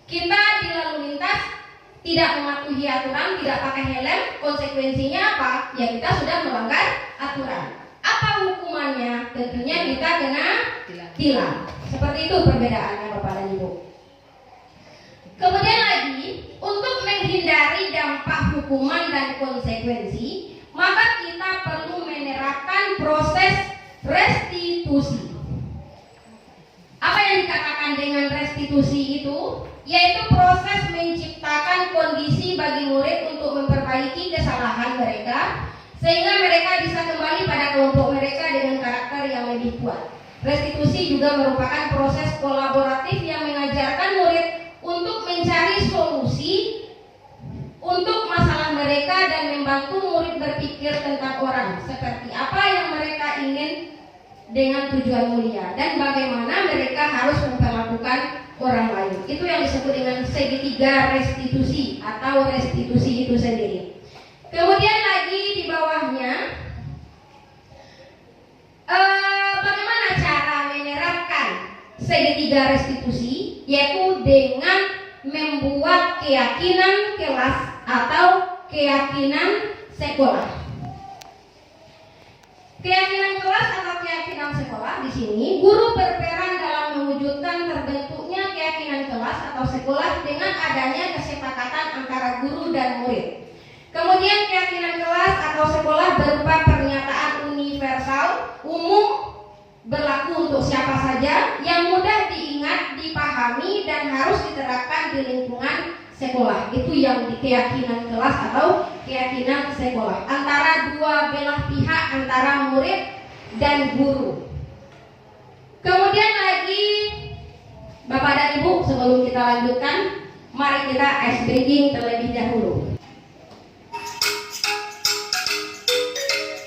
Kita di lalu lintas tidak mematuhi aturan, tidak pakai helm, konsekuensinya apa? Ya kita sudah melanggar aturan. Apa hukumannya? Tentunya kita kena tilang. Seperti itu perbedaannya Bapak dan Ibu. Kemudian lagi, untuk menghindari dampak hukuman dan konsekuensi, maka kita perlu menerapkan proses restitusi. Apa yang dikatakan dengan restitusi itu? Yaitu proses menciptakan kondisi bagi murid untuk memperbaiki kesalahan mereka, sehingga mereka bisa kembali pada kelompok mereka dengan karakter yang lebih kuat. Restitusi juga merupakan proses kolaboratif yang mengajarkan murid untuk mencari solusi untuk masalah mereka dan membantu murid berpikir tentang orang, seperti apa yang mereka ingin dengan tujuan mulia dan bagaimana mereka harus memperlakukan orang lain. Itu yang disebut dengan segitiga restitusi atau restitusi itu sendiri. Kemudian lagi di bawahnya, bagaimana cara menerapkan segitiga restitusi, yaitu dengan membuat keyakinan kelas atau keyakinan sekolah. Keyakinan kelas atau keyakinan sekolah di sini, guru berperan dalam mewujudkan terbentuknya keyakinan kelas atau sekolah dengan adanya kesepakatan antara guru dan murid. Kemudian keyakinan kelas atau sekolah berupa pernyataan universal, umum, berlaku untuk siapa saja, yang mudah diingat, dipahami, dan harus diterapkan di lingkungan sekolah. Itu yang di keyakinan kelas atau keyakinan sekolah, antara dua belah pihak, antara murid dan guru. Bapak dan Ibu, sebelum kita lanjutkan, mari kita ice breaking terlebih dahulu.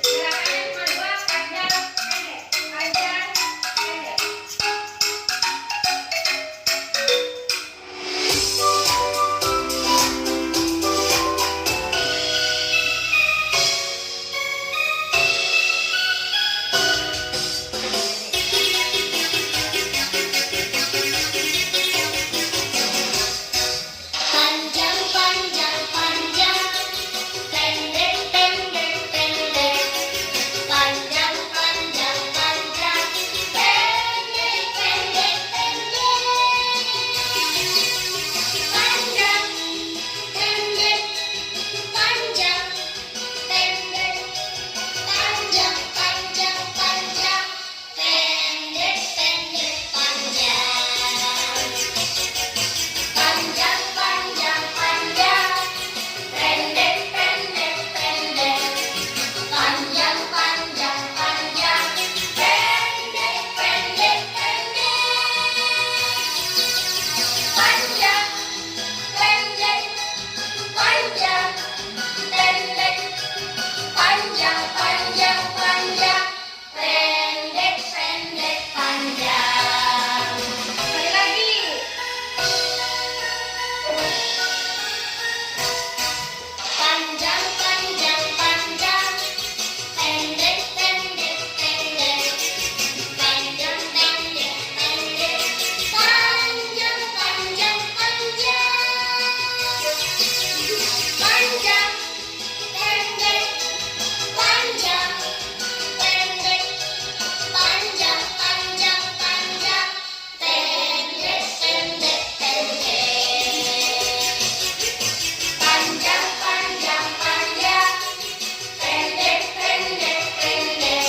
Gerakannya cuma dua, panjang, pendek. Panjang, pendek. Panjang, panjang, panjang, pendek, pendek, pendek. Panjang, panjang, panjang, pendek, pendek, pendek. Panjang, pendek, panjang, pendek. Panjang, panjang, panjang, pendek, pendek, panjang. Panjang, panjang, panjang, pendek, pendek, pendek. Panjang, panjang, panjang, pendek, pendek, pendek. Panjang, pendek, panjang, pendek. Panjang, panjang, panjang, pendek, pendek, panjang. Sekali lagi. Panjang, panjang, panjang, pendek, pendek, pendek. Panjang, pendek, pendek. Panjang, panjang, panjang. Panjang, pendek, panjang, pendek. Panjang, panjang, panjang, pendek, pendek, pendek. Panjang, panjang, panjang, pendek, pendek, pendek.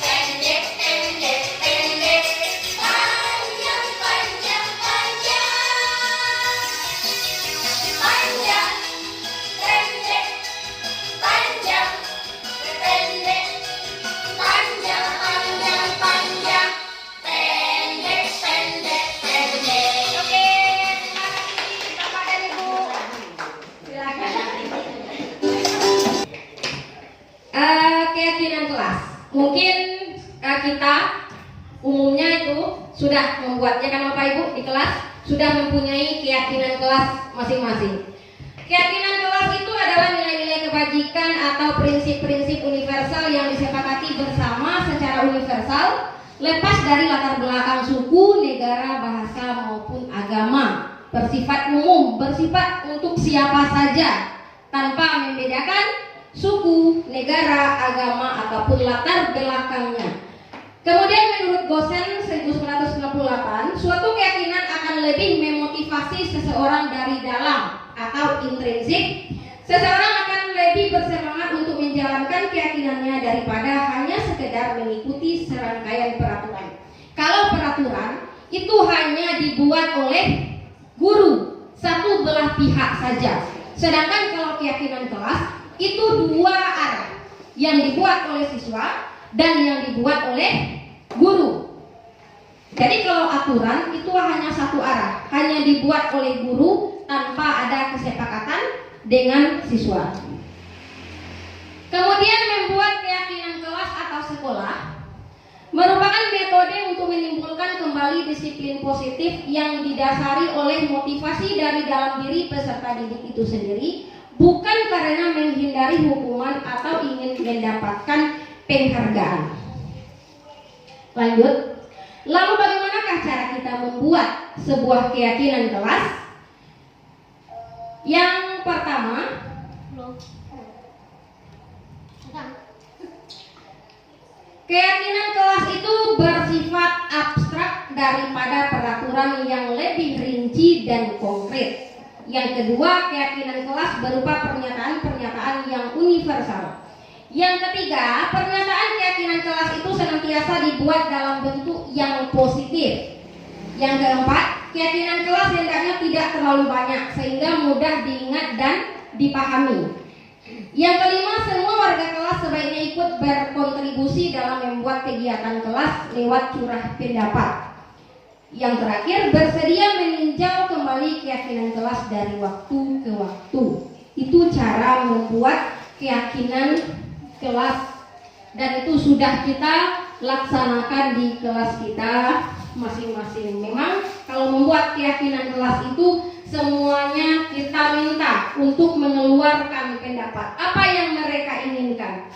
Pendek, pendek, pendek. Panjang, panjang, panjang. Panjang, pendek, panjang, pendek. Panjang, panjang, panjang, pendek, pendek, pendek. Oke, terima kasih Bapak dan Ibu. Silakan. Keyakinan kelas. Mungkin kita umumnya itu sudah membuatnya kan Bapak Ibu di kelas sudah mempunyai keyakinan kelas masing-masing. Keyakinan kelas itu adalah nilai-nilai kebajikan atau prinsip-prinsip universal yang disepakati bersama secara universal, lepas dari latar belakang suku, negara, bahasa maupun agama. Bersifat umum, bersifat untuk siapa saja, tanpa membedakan suku, negara, agama, ataupun latar belakangnya. Kemudian menurut Gosen 1998, suatu keyakinan akan lebih memotivasi seseorang dari dalam atau intrinsik. Seseorang akan lebih bersemangat untuk menjalankan keyakinannya daripada hanya sekedar mengikuti serangkaian peraturan. Kalau peraturan itu hanya dibuat oleh guru, satu belah pihak saja. Sedangkan kalau keyakinan kelas itu dua arah, yang dibuat oleh siswa dan yang dibuat oleh guru. Jadi kalau aturan itu hanya satu arah, hanya dibuat oleh guru tanpa ada kesepakatan dengan siswa. Kemudian membuat keyakinan kelas atau sekolah merupakan metode untuk menimbulkan kembali disiplin positif yang didasari oleh motivasi dari dalam diri peserta didik itu sendiri, bukan karena menghindari hukuman atau ingin mendapatkan penghargaan. Lanjut. Lalu bagaimanakah cara kita membuat sebuah keyakinan kelas? Yang pertama, keyakinan kelas itu bersifat abstrak daripada peraturan yang lebih rinci dan konkret. Yang kedua, keyakinan kelas berupa pernyataan-pernyataan yang universal. Yang ketiga, pernyataan keyakinan kelas itu senantiasa dibuat dalam bentuk yang positif. Yang keempat, keyakinan kelas hendaknya tidak terlalu banyak sehingga mudah diingat dan dipahami. Yang kelima, semua warga kelas sebaiknya ikut berkontribusi dalam membuat kegiatan kelas lewat curah pendapat. Yang terakhir, bersedia meninjau kembali keyakinan kelas dari waktu ke waktu. Itu cara membuat keyakinan kelas, dan itu sudah kita laksanakan di kelas kita masing-masing. Memang kalau membuat keyakinan kelas itu semuanya kita minta untuk mengeluarkan pendapat apa yang mereka inginkan.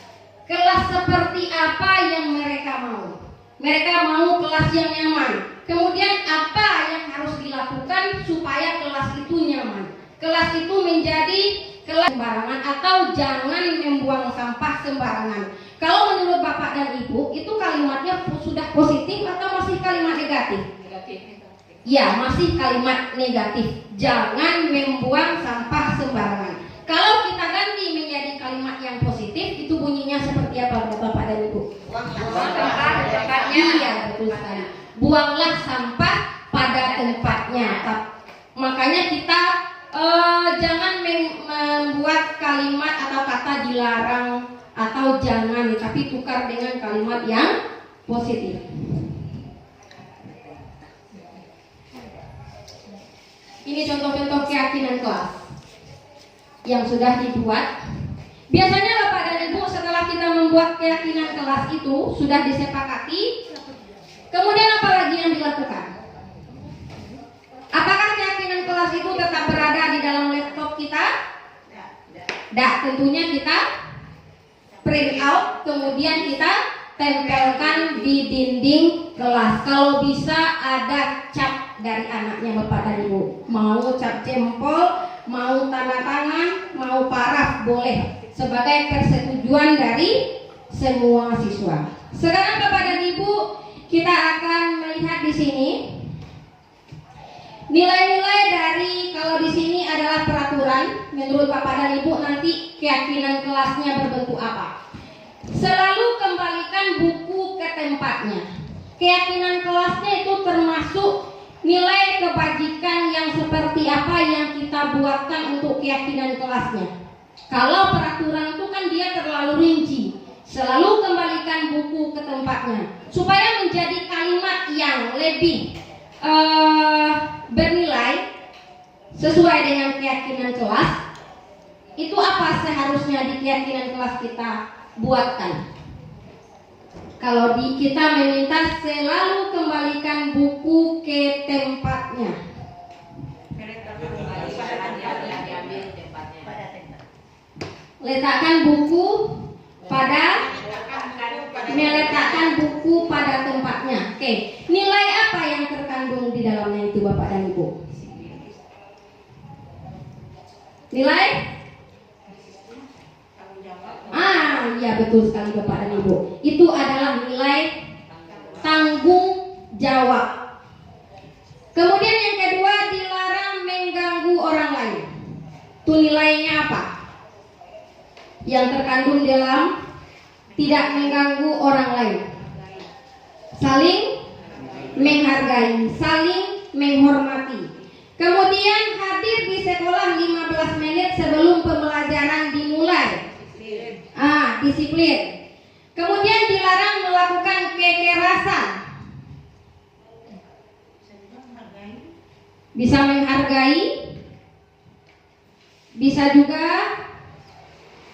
Kelas seperti apa yang mereka mau. Mereka mau kelas yang nyaman. Kemudian apa yang harus dilakukan supaya kelas itu nyaman. Kelas itu menjadi kelas sembarangan atau jangan membuang sampah sembarangan. Kalau menurut Bapak dan Ibu, itu kalimatnya sudah positif atau masih kalimat negatif? Ya, masih kalimat negatif. Jangan membuang sampah sembarangan. Kalau kita ganti menjadi kalimat yang positif, itu bunyinya seperti apa Bapak dan Ibu? Iya, betul sekali. Buanglah sampah pada tempatnya. Makanya kita jangan membuat kalimat atau kata dilarang atau jangan, tapi tukar dengan kalimat yang positif. Ini contoh-contoh keyakinan kelas yang sudah dibuat. Biasanya Bapak dan Ibu setelah kita membuat keyakinan kelas itu sudah disepakati, kemudian apa lagi yang dilakukan? Apakah keyakinan kelas itu tetap berada di dalam laptop kita? Tidak, tentunya kita print out, kemudian kita tempelkan di dinding kelas. Kalau bisa ada cap dari anaknya Bapak dan Ibu. Mau cap jempol, mau tanda tangan, mau paraf, boleh. Sebagai persetujuan dari semua siswa. Sekarang Bapak dan Ibu, kita akan melihat di sini nilai-nilai dari, kalau di sini adalah peraturan. Menurut Bapak dan Ibu nanti keyakinan kelasnya berbentuk apa? Selalu kembalikan buku ke tempatnya. Keyakinan kelasnya itu termasuk nilai kebajikan yang seperti apa yang kita buatkan untuk keyakinan kelasnya. Kalau peraturan itu kan dia terlalu rinci. Selalu kembalikan buku ke tempatnya supaya menjadi kalimat yang lebih bernilai sesuai dengan keyakinan kelas. Itu apa seharusnya di keyakinan kelas kita buatkan? Kalau kita meminta selalu kembalikan buku ke tempatnya. Letakkan buku pada meletakkan buku pada tempatnya. Oke, nilai apa yang terkandung di dalamnya itu Bapak dan Ibu? Nilai? Iya betul sekali Bapak dan Ibu. Itu adalah nilai tanggung jawab. Kemudian yang kedua, dilarang mengganggu orang lain. Itu nilainya apa? Yang terkandung dalam tidak mengganggu orang lain. Saling menghargai, saling menghormati. Kemudian hadir di sekolah 15 menit sebelum pembelajaran dimulai. Disiplin. Kemudian dilarang melakukan kekerasan. Bisa menghargai, bisa juga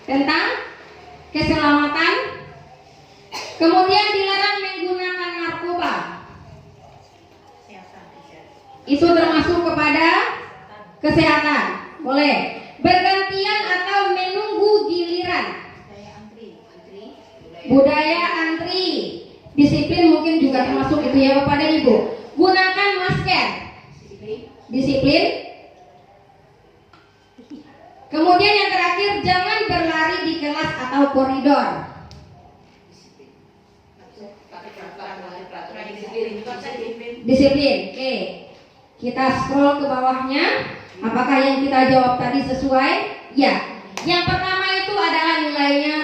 tentang keselamatan. Kemudian dilarang menggunakan narkoba. Itu termasuk kepada kesehatan. Boleh. Bergantian atau menunggu giliran. Budaya antri. Disiplin mungkin juga termasuk itu ya Bapak dan Ibu. Gunakan masker. Disiplin. Kemudian yang terakhir, jangan berlari di kelas atau koridor. Disiplin. Oke. Kita scroll ke bawahnya. Apakah yang kita jawab tadi sesuai? Ya. Yang pertama itu adalah nilainya,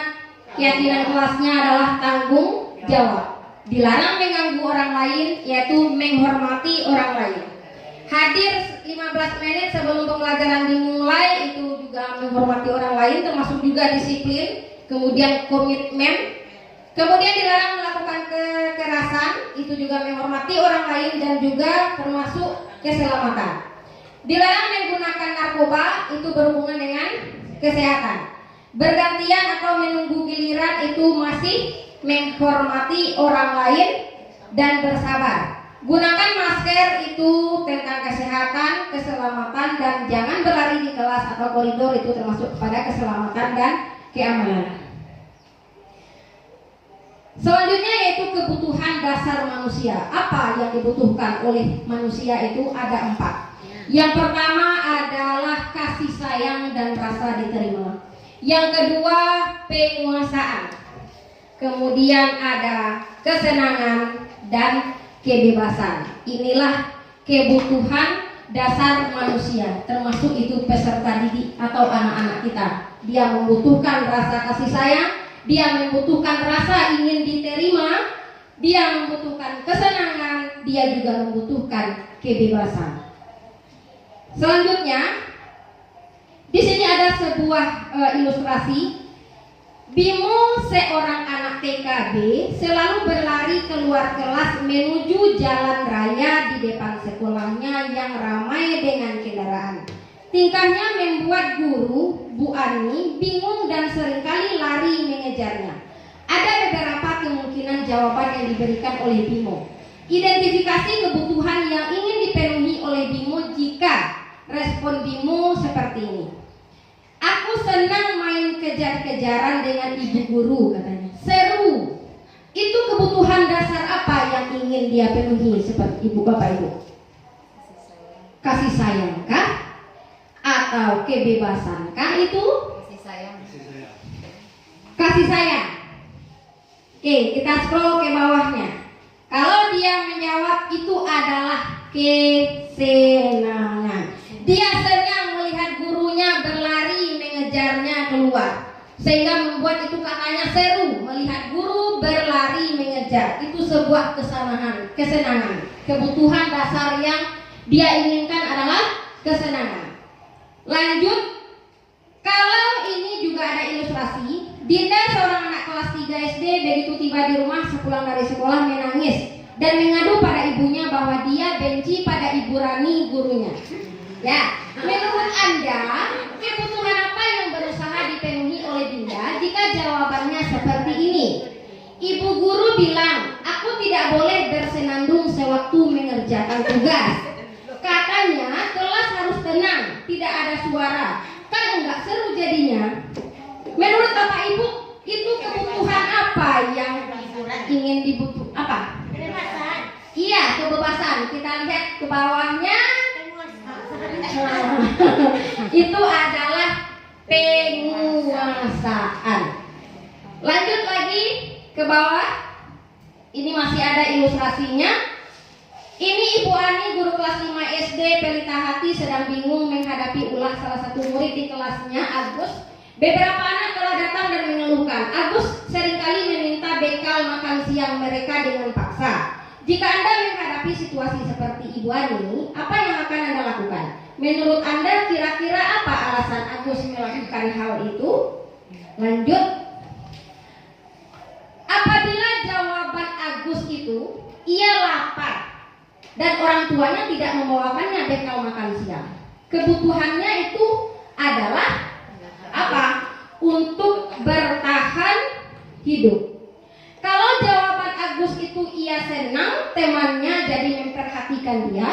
keyakinan kelasnya adalah tanggung jawab. Dilarang mengganggu orang lain, yaitu menghormati orang lain. Hadir 15 menit sebelum pembelajaran dimulai, itu juga menghormati orang lain, termasuk juga disiplin. Kemudian komitmen. Kemudian dilarang melakukan kekerasan, itu juga menghormati orang lain dan juga termasuk keselamatan. Dilarang menggunakan narkoba, itu berhubungan dengan kesehatan. Bergantian atau menunggu giliran, itu masih menghormati orang lain dan bersabar. Gunakan masker, itu tentang kesehatan, keselamatan, dan jangan berlari di kelas atau koridor, itu termasuk kepada keselamatan dan keamanan. Selanjutnya yaitu kebutuhan dasar manusia. Apa yang dibutuhkan oleh manusia itu ada 4. Yang pertama adalah kasih sayang dan rasa diterima. Yang kedua penguasaan. Kemudian ada kesenangan dan kebebasan. Inilah kebutuhan dasar manusia, termasuk itu peserta didik atau anak-anak kita. Dia membutuhkan rasa kasih sayang, dia membutuhkan rasa ingin diterima, dia membutuhkan kesenangan, dia juga membutuhkan kebebasan. Selanjutnya, di sini ada sebuah ilustrasi. Bimo, seorang anak TKB, selalu berlari keluar kelas menuju jalan raya di depan sekolahnya yang ramai dengan kendaraan. Tingkahnya membuat guru, Bu Ani, bingung dan seringkali lari mengejarnya. Ada beberapa kemungkinan jawaban yang diberikan oleh Bimo. Identifikasi kebutuhan yang ingin dipenuhi oleh Bimo jika respon Bimo seperti ini. Aku senang main kejar-kejaran dengan ibu guru, katanya. Seru. Itu kebutuhan dasar apa yang ingin dia penuhi seperti ibu bapak ibu? Kasih sayang kah? Atau kebebasan kah itu? Kasih sayang. Oke, kita scroll ke bawahnya. Kalau dia menjawab itu adalah kesenangan. Dia senang melihat gurunya berlari mengejarnya keluar, sehingga membuat itu katanya seru. Melihat guru berlari mengejar, itu sebuah kesenangan. Kebutuhan dasar yang dia inginkan adalah kesenangan. Lanjut, kalau ini juga ada ilustrasi. Dinda, seorang anak kelas 3 SD, begitu tiba di rumah sepulang dari sekolah menangis dan mengadu pada ibunya bahwa dia benci pada Ibu Rani, gurunya. Ya, menurut Anda, kebutuhan apa yang berusaha dipenuhi oleh Dinda jika jawabannya seperti ini? Ibu guru bilang, aku tidak boleh bersenandung sewaktu mengerjakan tugas. Katanya, kelas harus tenang, tidak ada suara. Kan enggak seru jadinya. Menurut Bapak Ibu, itu kebutuhan apa yang ingin dibutuhkan? Apa? Kebebasan. Iya, kebebasan. Kita lihat ke bawahnya. Itu adalah penguasaan. Lanjut lagi ke bawah. Ini masih ada ilustrasinya. Ini Ibu Ani, guru kelas 5 SD Pelita Hati, sedang bingung menghadapi ulah salah satu murid di kelasnya, Agus. Beberapa anak telah datang dan mengeluhkan. Agus seringkali meminta bekal makan siang mereka dengan paksa. Jika Anda menghadapi situasi seperti Ibu Ani, apa yang akan Anda lakukan? Menurut Anda kira-kira apa alasan Agus melakukan hal itu? Lanjut. Apabila jawaban Agus itu ia lapar dan orang tuanya tidak membawakannya bekal makan siang, kebutuhannya itu adalah apa? Untuk bertahan hidup. Kalau jawaban Agus itu ia senang, temannya jadi memperhatikan dia,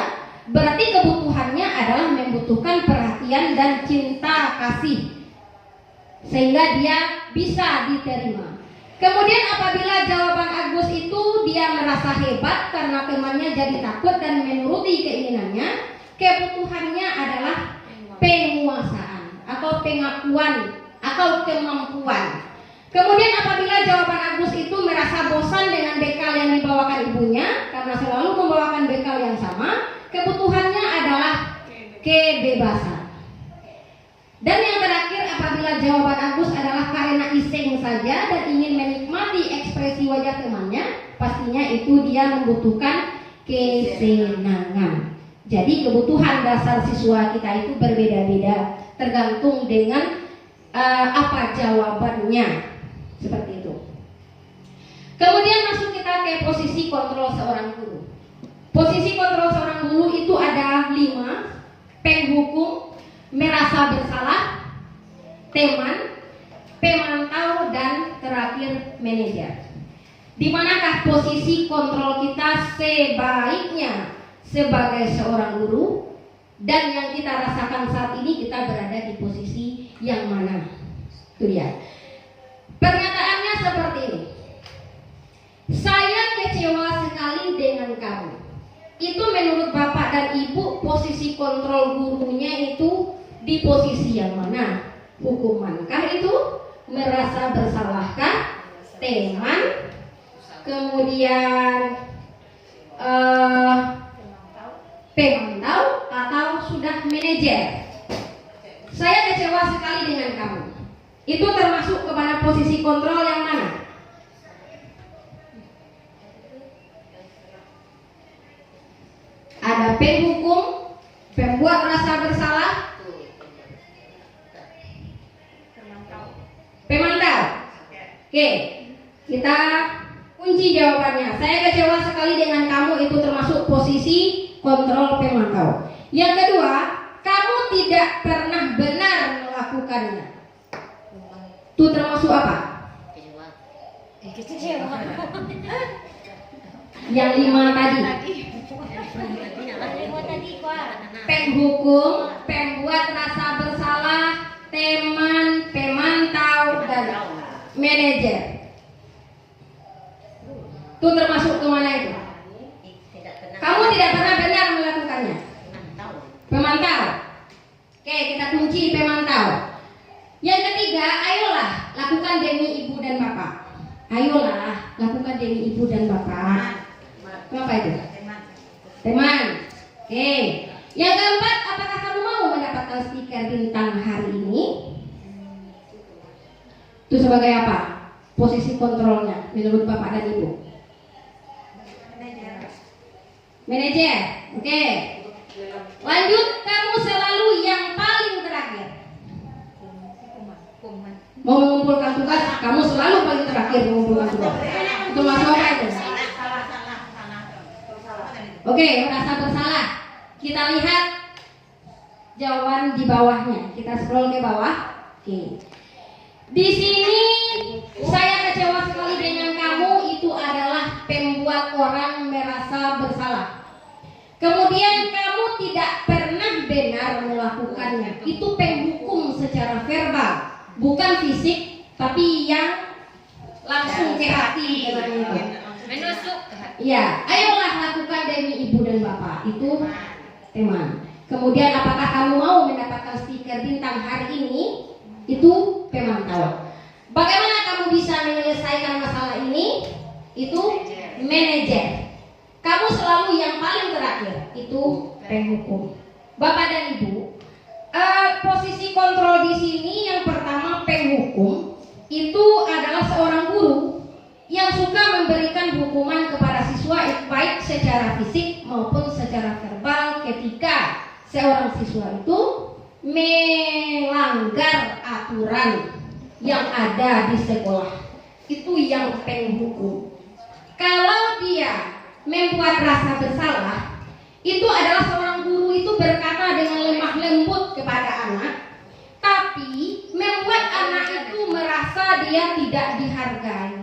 berarti kebutuhannya adalah membutuhkan perhatian dan cinta kasih, sehingga dia bisa diterima. Kemudian apabila jawaban Agus itu dia merasa hebat karena temannya jadi takut dan menuruti keinginannya, kebutuhannya adalah penguasaan atau pengakuan atau kemampuan. Kemudian apabila jawaban Agus itu merasa bosan dengan bekal yang dibawakan ibunya karena selalu membawakan bekal yang sama, kebutuhannya adalah kebebasan. Dan yang terakhir, apabila jawaban Agus adalah karena iseng saja dan ingin menikmati ekspresi wajah temannya, pastinya itu dia membutuhkan kesenangan. Jadi kebutuhan dasar siswa kita itu berbeda-beda, tergantung dengan apa jawabannya, seperti itu. Kemudian masuk kita ke posisi kontrol seorang guru. Posisi kontrol seorang guru itu ada 5: penghukum, merasa bersalah, teman, pemantau, dan terakhir manajer. Di manakah posisi kontrol kita sebaiknya sebagai seorang guru? Dan yang kita rasakan saat ini, kita berada di posisi yang mana? Itu dia. Pernyataannya seperti ini. Saya kecewa sekali dengan kamu. Itu menurut Bapak dan Ibu, posisi kontrol gurunya itu di posisi yang mana? Hukumankah itu? Merasa bersalahkah? Teman? Kemudian pemantau atau sudah manajer? Saya kecewa sekali dengan kamu. Itu termasuk kepada posisi kontrol yang mana? Ada penghukum, pembuat rasa bersalah, pemantau. Oke, kita kunci jawabannya. Saya kecewa sekali dengan kamu, itu termasuk posisi kontrol pemantau. Yang kedua, kamu tidak pernah benar melakukannya. Itu termasuk apa? Yang 5 tadi. Penghukum, pembuat rasa bersalah, teman, pemantau, dan manajer. Itu termasuk kemana itu? Kamu tidak pernah benar melakukannya. Pemantau. Oke, kita kunci pemantau. Yang ketiga, ayolah lakukan demi ibu dan bapak. Ayolah lakukan demi ibu dan bapak. Apa itu? Teman. Oke. Yang keempat, apakah kamu mau mendapatkan stiker bintang hari ini? Itu sebagai apa? Posisi kontrolnya menurut bapak dan ibu. Manajer. Oke. Lanjut, kamu selalu yang paling terakhir. Mau mengumpulkan tugas, kamu selalu paling terakhir mengumpulkan tugas. Itu masuk apa itu? Oke, merasa bersalah. Kita lihat jawaban di bawahnya. Kita scroll ke bawah. Oke. Di sini saya kecewa sekali dengan kamu, itu adalah pembuat orang merasa bersalah. Kemudian kamu tidak pernah benar melakukannya. Itu penghukum secara verbal, bukan fisik, tapi yang langsung ke hati dengan itu. Menusuk ke hati. Ya, ayolah lakukan demi ibu dan bapak. Itu teman. Kemudian apakah kamu mau mendapatkan stiker bintang hari ini? Itu pemantau. Bagaimana kamu bisa menyelesaikan masalah ini? Itu manajer. Kamu selalu yang paling terakhir. Itu penghukum. Bapak dan Ibu, posisi kontrol di sini yang pertama penghukum. Itu adalah seorang guru yang suka memberikan hukuman kepada siswa, baik secara fisik maupun secara verbal ketika seorang siswa itu melanggar aturan yang ada di sekolah. Itu yang penghukum. Kalau dia membuat rasa bersalah, itu adalah seorang guru itu berkata dengan lemah lembut kepada anak, tapi membuat anak itu merasa dia tidak dihargai,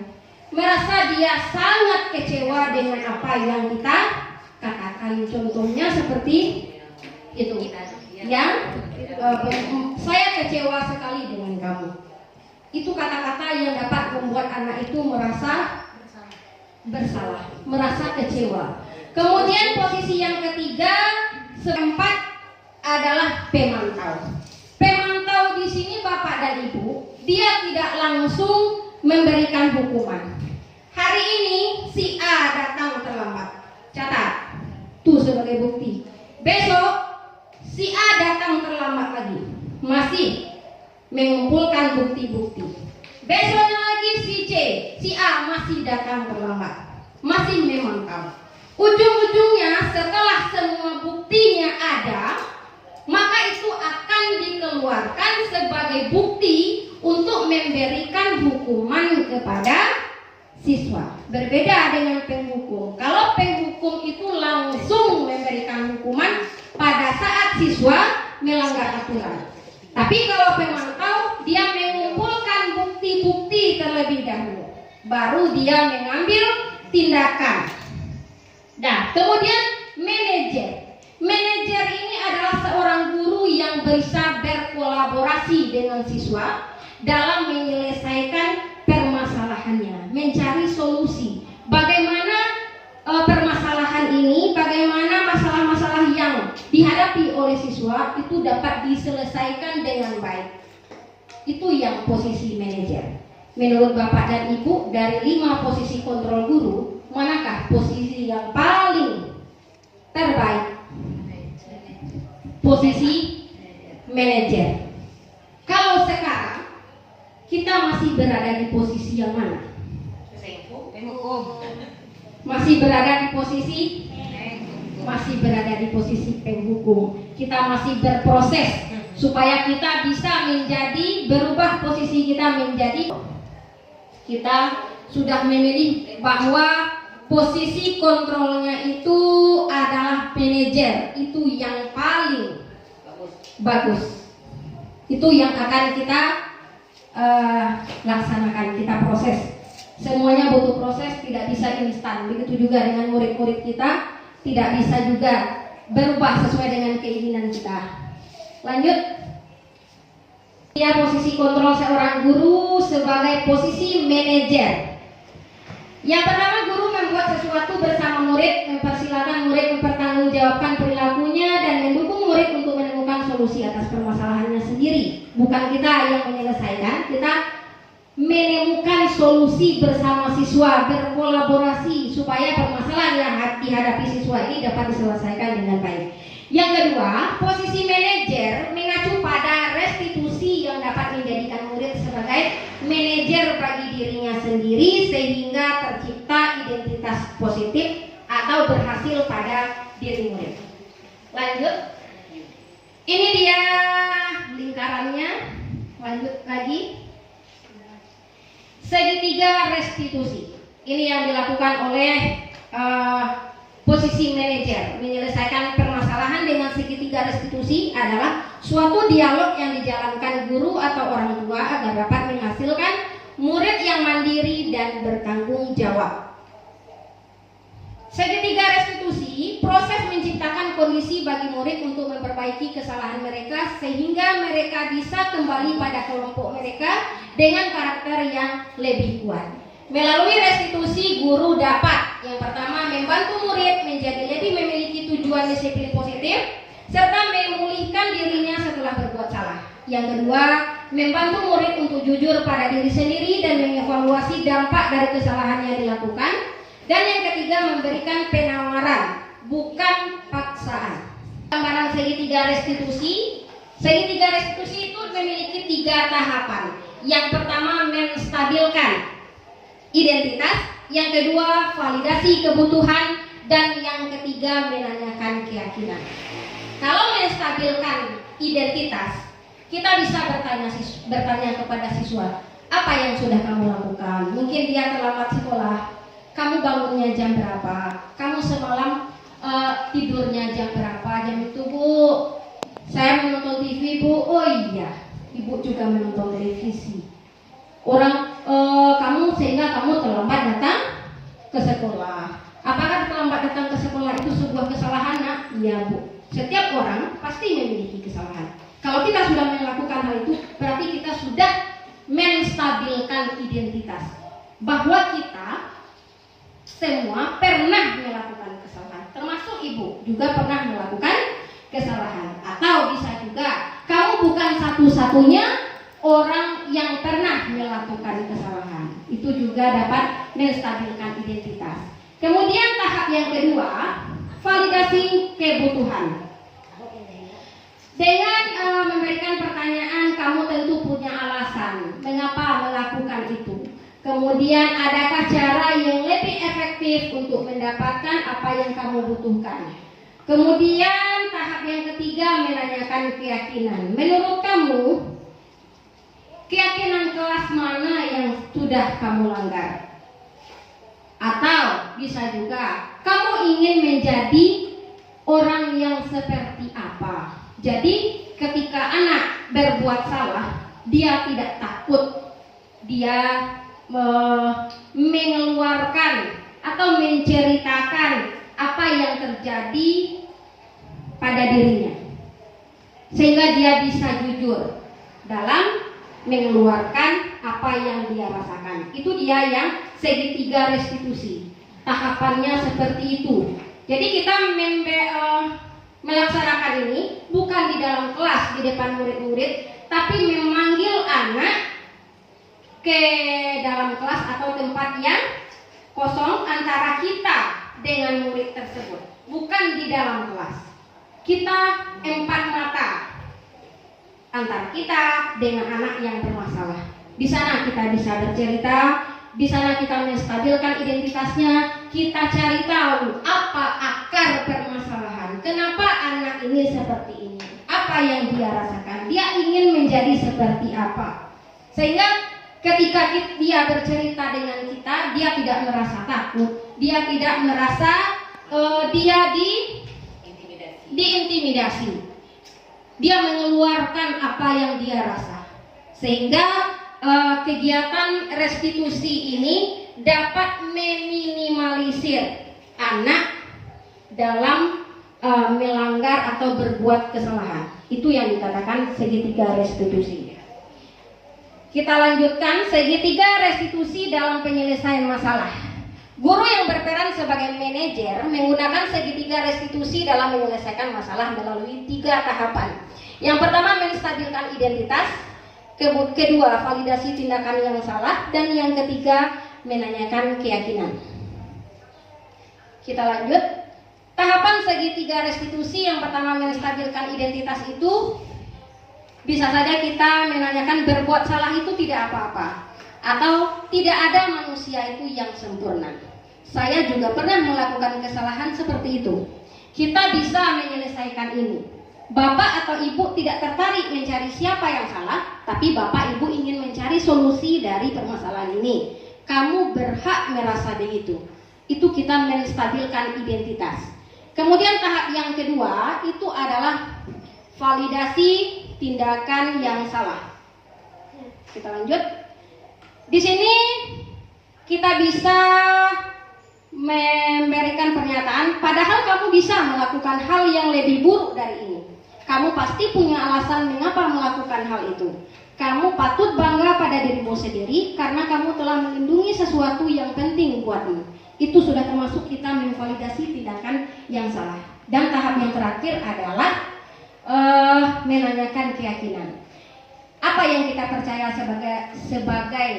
merasa dia sangat kecewa dengan apa yang kita katakan. Contohnya seperti itu, yang saya kecewa sekali dengan kamu. Itu kata-kata yang dapat membuat anak itu merasa bersalah, merasa kecewa. Kemudian posisi yang ketiga, keempat adalah pemantau. Pemantau di sini Bapak dan Ibu, dia tidak langsung memberikan hukuman. Hari ini si A datang terlambat, catat, tuh sebagai bukti. Besok si A datang terlambat lagi, masih mengumpulkan bukti-bukti. Besoknya lagi si C, si A masih datang terlambat, masih memantau. Ujung-ujungnya setelah semua buktinya ada, maka itu akan dikeluarkan sebagai bukti untuk memberikan hukuman kepada siswa. Berbeda dengan penghukum. Kalau penghukum itu langsung memberikan hukuman pada saat siswa melanggar aturan. Tapi kalau pemantau, dia mengumpulkan bukti-bukti terlebih dahulu, baru dia mengambil tindakan. Nah, kemudian manajer. Manajer ini adalah seorang guru yang bisa berkolaborasi dengan siswa dalam menyelesaikan permasalahannya, mencari solusi. Bagaimana permasalahan ini, bagaimana masalah-masalah yang dihadapi oleh siswa itu dapat diselesaikan dengan baik. Itu yang posisi manajer. Menurut Bapak dan Ibu, dari 5 posisi kontrol guru, manakah posisi yang paling terbaik? Posisi manajer. Kalau sekarang kita masih berada di posisi yang mana? Masih berada di posisi penghukum. Kita masih berproses supaya kita bisa berubah posisi kita menjadi, kita sudah memilih bahwa posisi kontrolnya itu adalah manajer. Itu yang paling bagus. Itu yang akan kita laksanakan, kita proses. Semuanya butuh proses, tidak bisa instan. Begitu juga dengan murid-murid kita, tidak bisa juga berubah sesuai dengan keinginan kita. Lanjut. Ya, posisi kontrol seorang guru sebagai posisi manajer. Yang pertama, guru membuat sesuatu bersama murid, mempersilahkan murid mempertanggungjawabkan perilakunya dan mendukung murid untuk menemukan solusi atas permasalahannya sendiri. Bukan kita yang menyelesaikan, kita menemukan solusi bersama siswa, berkolaborasi supaya permasalahan yang dihadapi siswa ini dapat diselesaikan dengan baik. Yang kedua, posisi manajer mengacu pada restitusi yang dapat menjadikan murid sebagai manajer bagi dirinya sendiri sehingga tercipta identitas positif atau berhasil pada diri murid. Lanjut. Ini dia lingkarannya. Lanjut lagi. Segitiga restitusi. Ini yang dilakukan oleh posisi manajer. Menyelesaikan permasalahan dengan segitiga restitusi adalah suatu dialog yang dijalankan guru atau orang tua agar dapat menghasilkan murid yang mandiri dan bertanggung jawab. Segitiga restitusi, proses menciptakan kondisi bagi murid untuk memperbaiki kesalahan mereka sehingga mereka bisa kembali pada kelompok mereka dengan karakter yang lebih kuat. Melalui restitusi, guru dapat yang pertama membantu murid menjadi lebih memiliki tujuan disiplin positif serta memulihkan dirinya setelah berbuat salah. Yang kedua, membantu murid untuk jujur pada diri sendiri dan mengevaluasi dampak dari kesalahan yang dilakukan. Dan yang ketiga, memberikan penawaran, bukan paksaan. Gambaran segitiga restitusi. Segitiga restitusi itu memiliki 3 tahapan. Yang pertama, menstabilkan identitas. Yang kedua, validasi kebutuhan. Dan yang ketiga, menanyakan keyakinan. Kalau menstabilkan identitas, kita bisa bertanya kepada siswa, apa yang sudah kamu lakukan? Mungkin dia terlambat sekolah. Kamu bangunnya jam berapa? Kamu semalam tidurnya jam berapa? Jam itu, Bu, saya menonton TV, Bu. Oh iya, Ibu juga menonton televisi. Sehingga kamu terlambat datang ke sekolah. Apakah terlambat datang ke sekolah itu sebuah kesalahan, Nak? Iya, Bu. Setiap orang pasti memiliki kesalahan. Kalau kita sudah melakukan hal itu, berarti kita sudah menstabilkan identitas. Bahwa kita semua pernah melakukan kesalahan, termasuk ibu juga pernah melakukan kesalahan. Atau bisa juga kamu bukan satu-satunya orang yang pernah melakukan kesalahan. Itu juga dapat menstabilkan identitas. Kemudian tahap yang kedua, validasi kebutuhan. Dengan memberikan pertanyaan, kamu tentu punya alasan mengapa melakukan itu. Kemudian adakah cara yang lebih efektif untuk mendapatkan apa yang kamu butuhkan? Kemudian tahap yang ketiga, menanyakan keyakinan. Menurut kamu, keyakinan kelas mana yang sudah kamu langgar? Atau bisa juga kamu ingin menjadi orang yang seperti apa. Jadi ketika anak berbuat salah, dia tidak takut. Dia mengeluarkan atau menceritakan apa yang terjadi pada dirinya, sehingga dia bisa jujur dalam mengeluarkan apa yang dia rasakan. Itu dia yang segitiga restitusi. Tahapannya seperti itu. Jadi kita melaksanakan ini bukan di dalam kelas di depan murid-murid, tapi memanggil anak ke dalam kelas atau tempat yang kosong antara kita dengan murid tersebut, bukan di dalam kelas. Kita empat mata antara kita dengan anak yang bermasalah. Di sana kita bisa bercerita, di sana kita menstabilkan identitasnya, kita cari tahu apa akar permasalahan, kenapa anak ini seperti ini, apa yang dia rasakan, dia ingin menjadi seperti apa. Sehingga ketika dia bercerita dengan kita, dia tidak merasa takut, dia tidak merasa dia diintimidasi. Dia mengeluarkan apa yang dia rasa. Sehingga kegiatan restitusi ini dapat meminimalisir anak dalam melanggar atau berbuat kesalahan. Itu yang dikatakan segitiga restitusi. Kita lanjutkan segitiga restitusi dalam penyelesaian masalah. Guru yang berperan sebagai manajer menggunakan segitiga restitusi dalam menyelesaikan masalah melalui 3 tahapan. Yang pertama, menstabilkan identitas. Kedua, validasi tindakan yang salah. Dan yang ketiga, menanyakan keyakinan. Kita lanjut. Tahapan segitiga restitusi yang pertama, menstabilkan identitas itu bisa saja kita menanyakan berbuat salah itu tidak apa-apa, atau tidak ada manusia itu yang sempurna. Saya juga pernah melakukan kesalahan seperti itu. Kita bisa menyelesaikan ini. Bapak atau ibu tidak tertarik mencari siapa yang salah, tapi bapak ibu ingin mencari solusi dari permasalahan ini. Kamu berhak merasa begitu. Itu kita menstabilkan identitas. Kemudian tahap yang kedua itu adalah validasi tindakan yang salah. Kita lanjut. Di sini kita bisa memberikan pernyataan, padahal kamu bisa melakukan hal yang lebih buruk dari ini. Kamu pasti punya alasan mengapa melakukan hal itu. Kamu patut bangga pada dirimu sendiri karena kamu telah melindungi sesuatu yang penting buatmu. Itu sudah termasuk kita memvalidasi tindakan yang salah. Dan tahap yang terakhir adalah menanyakan keyakinan. Apa yang kita percaya sebagai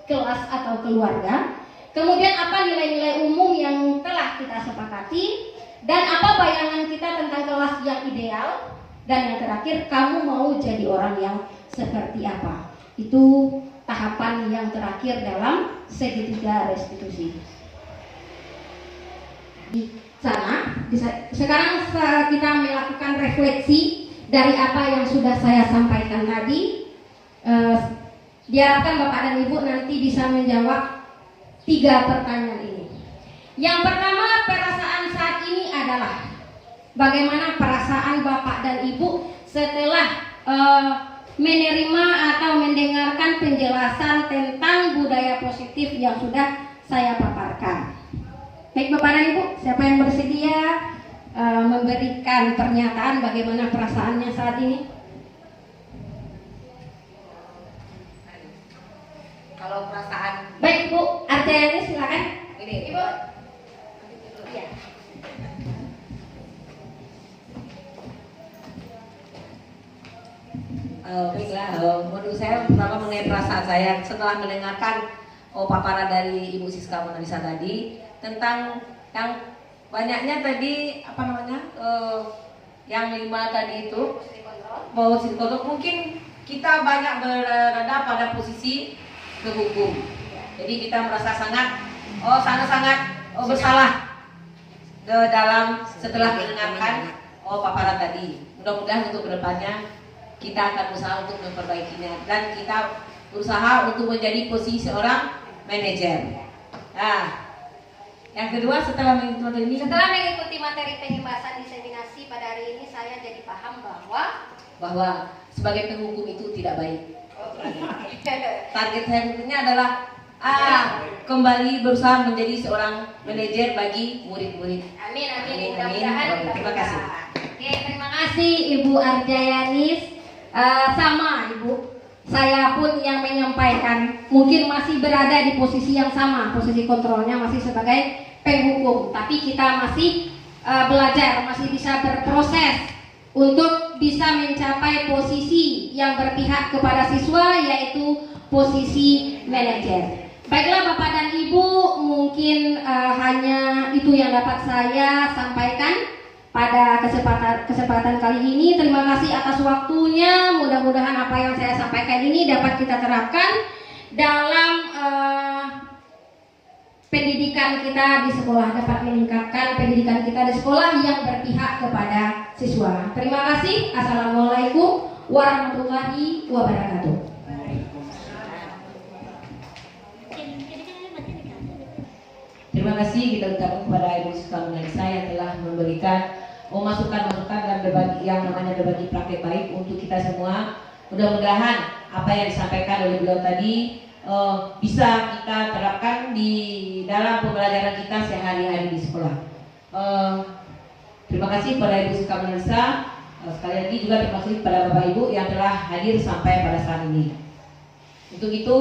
kelas atau keluarga. Kemudian apa nilai-nilai umum yang telah kita sepakati, dan apa bayangan kita tentang kelas yang ideal. Dan yang terakhir, kamu mau jadi orang yang seperti apa. Itu tahapan yang terakhir dalam segitiga restitusi. Di sana, sekarang kita melakukan refleksi dari apa yang sudah saya sampaikan tadi. Diharapkan Bapak dan Ibu nanti bisa menjawab 3 pertanyaan ini. Yang pertama, perasaan saat ini adalah bagaimana perasaan Bapak dan Ibu setelah menerima atau mendengarkan penjelasan tentang budaya positif yang sudah saya paparkan. Baik Bapak dan Ibu, siapa yang bersedia memberikan pernyataan bagaimana perasaannya saat ini? Kalau perasaan Baik Bu, Arjayani silakan. ini, Ibu. Iya. baiklah, menurut saya pertama mengenai perasaan saya setelah mendengarkan paparan dari Ibu Siska Monalisa tadi tentang yang banyaknya tadi yang 5 tadi itu positif kontrol. Mungkin kita banyak berada pada posisi kehukum. Jadi kita merasa sangat bersalah dalam setelah mendengarkan paparan tadi. Mudah-mudahan untuk kedepannya kita akan berusaha untuk memperbaikinya dan kita berusaha untuk menjadi posisi seorang manajer. Nah, Yang kedua setelah mengikuti materi ini, Setelah mengikuti materi pengembasan diseminasi pada hari ini, saya jadi paham bahwa sebagai penghukum itu tidak baik. Oh, Target saya berikutnya adalah kembali berusaha menjadi seorang manajer bagi murid-murid. amin. Amin. Mudah-mudahan. Terima kasih. Oke, terima kasih Ibu Arjayanis. Sama Ibu, saya pun yang menyampaikan mungkin masih berada di posisi yang sama, posisi kontrolnya masih sebagai penghukum, tapi kita masih belajar, masih bisa berproses untuk bisa mencapai posisi yang berpihak kepada siswa, yaitu posisi manajer. Baiklah Bapak dan Ibu, mungkin hanya itu yang dapat saya sampaikan pada kesempatan kali ini. Terima kasih atas waktunya. Mudah-mudahan apa yang saya sampaikan ini dapat kita terapkan dalam pendidikan kita di sekolah, dapat meningkatkan pendidikan kita di sekolah yang berpihak kepada siswa. Terima kasih. Assalamualaikum warahmatullahi wabarakatuh. Terima kasih kita ucapkan kepada Ibu Siswa Menalisa yang telah memberikan masukan-masukan dan berbagi praktek baik untuk kita semua. Mudah-mudahan apa yang disampaikan oleh beliau tadi bisa kita terapkan di dalam pembelajaran kita sehari-hari di sekolah. Terima kasih kepada Ibu Siswa Menalisa. Sekali lagi juga terima kasih kepada Bapak Ibu yang telah hadir sampai pada saat ini. Untuk itu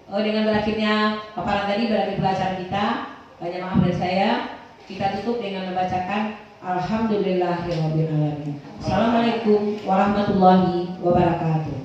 dengan berakhirnya paparan tadi, berakhir pelajaran kita. Banyak maaf dari saya. Kita tutup dengan membacakan Alhamdulillahirrahmanirrahim. Assalamualaikum warahmatullahi wabarakatuh.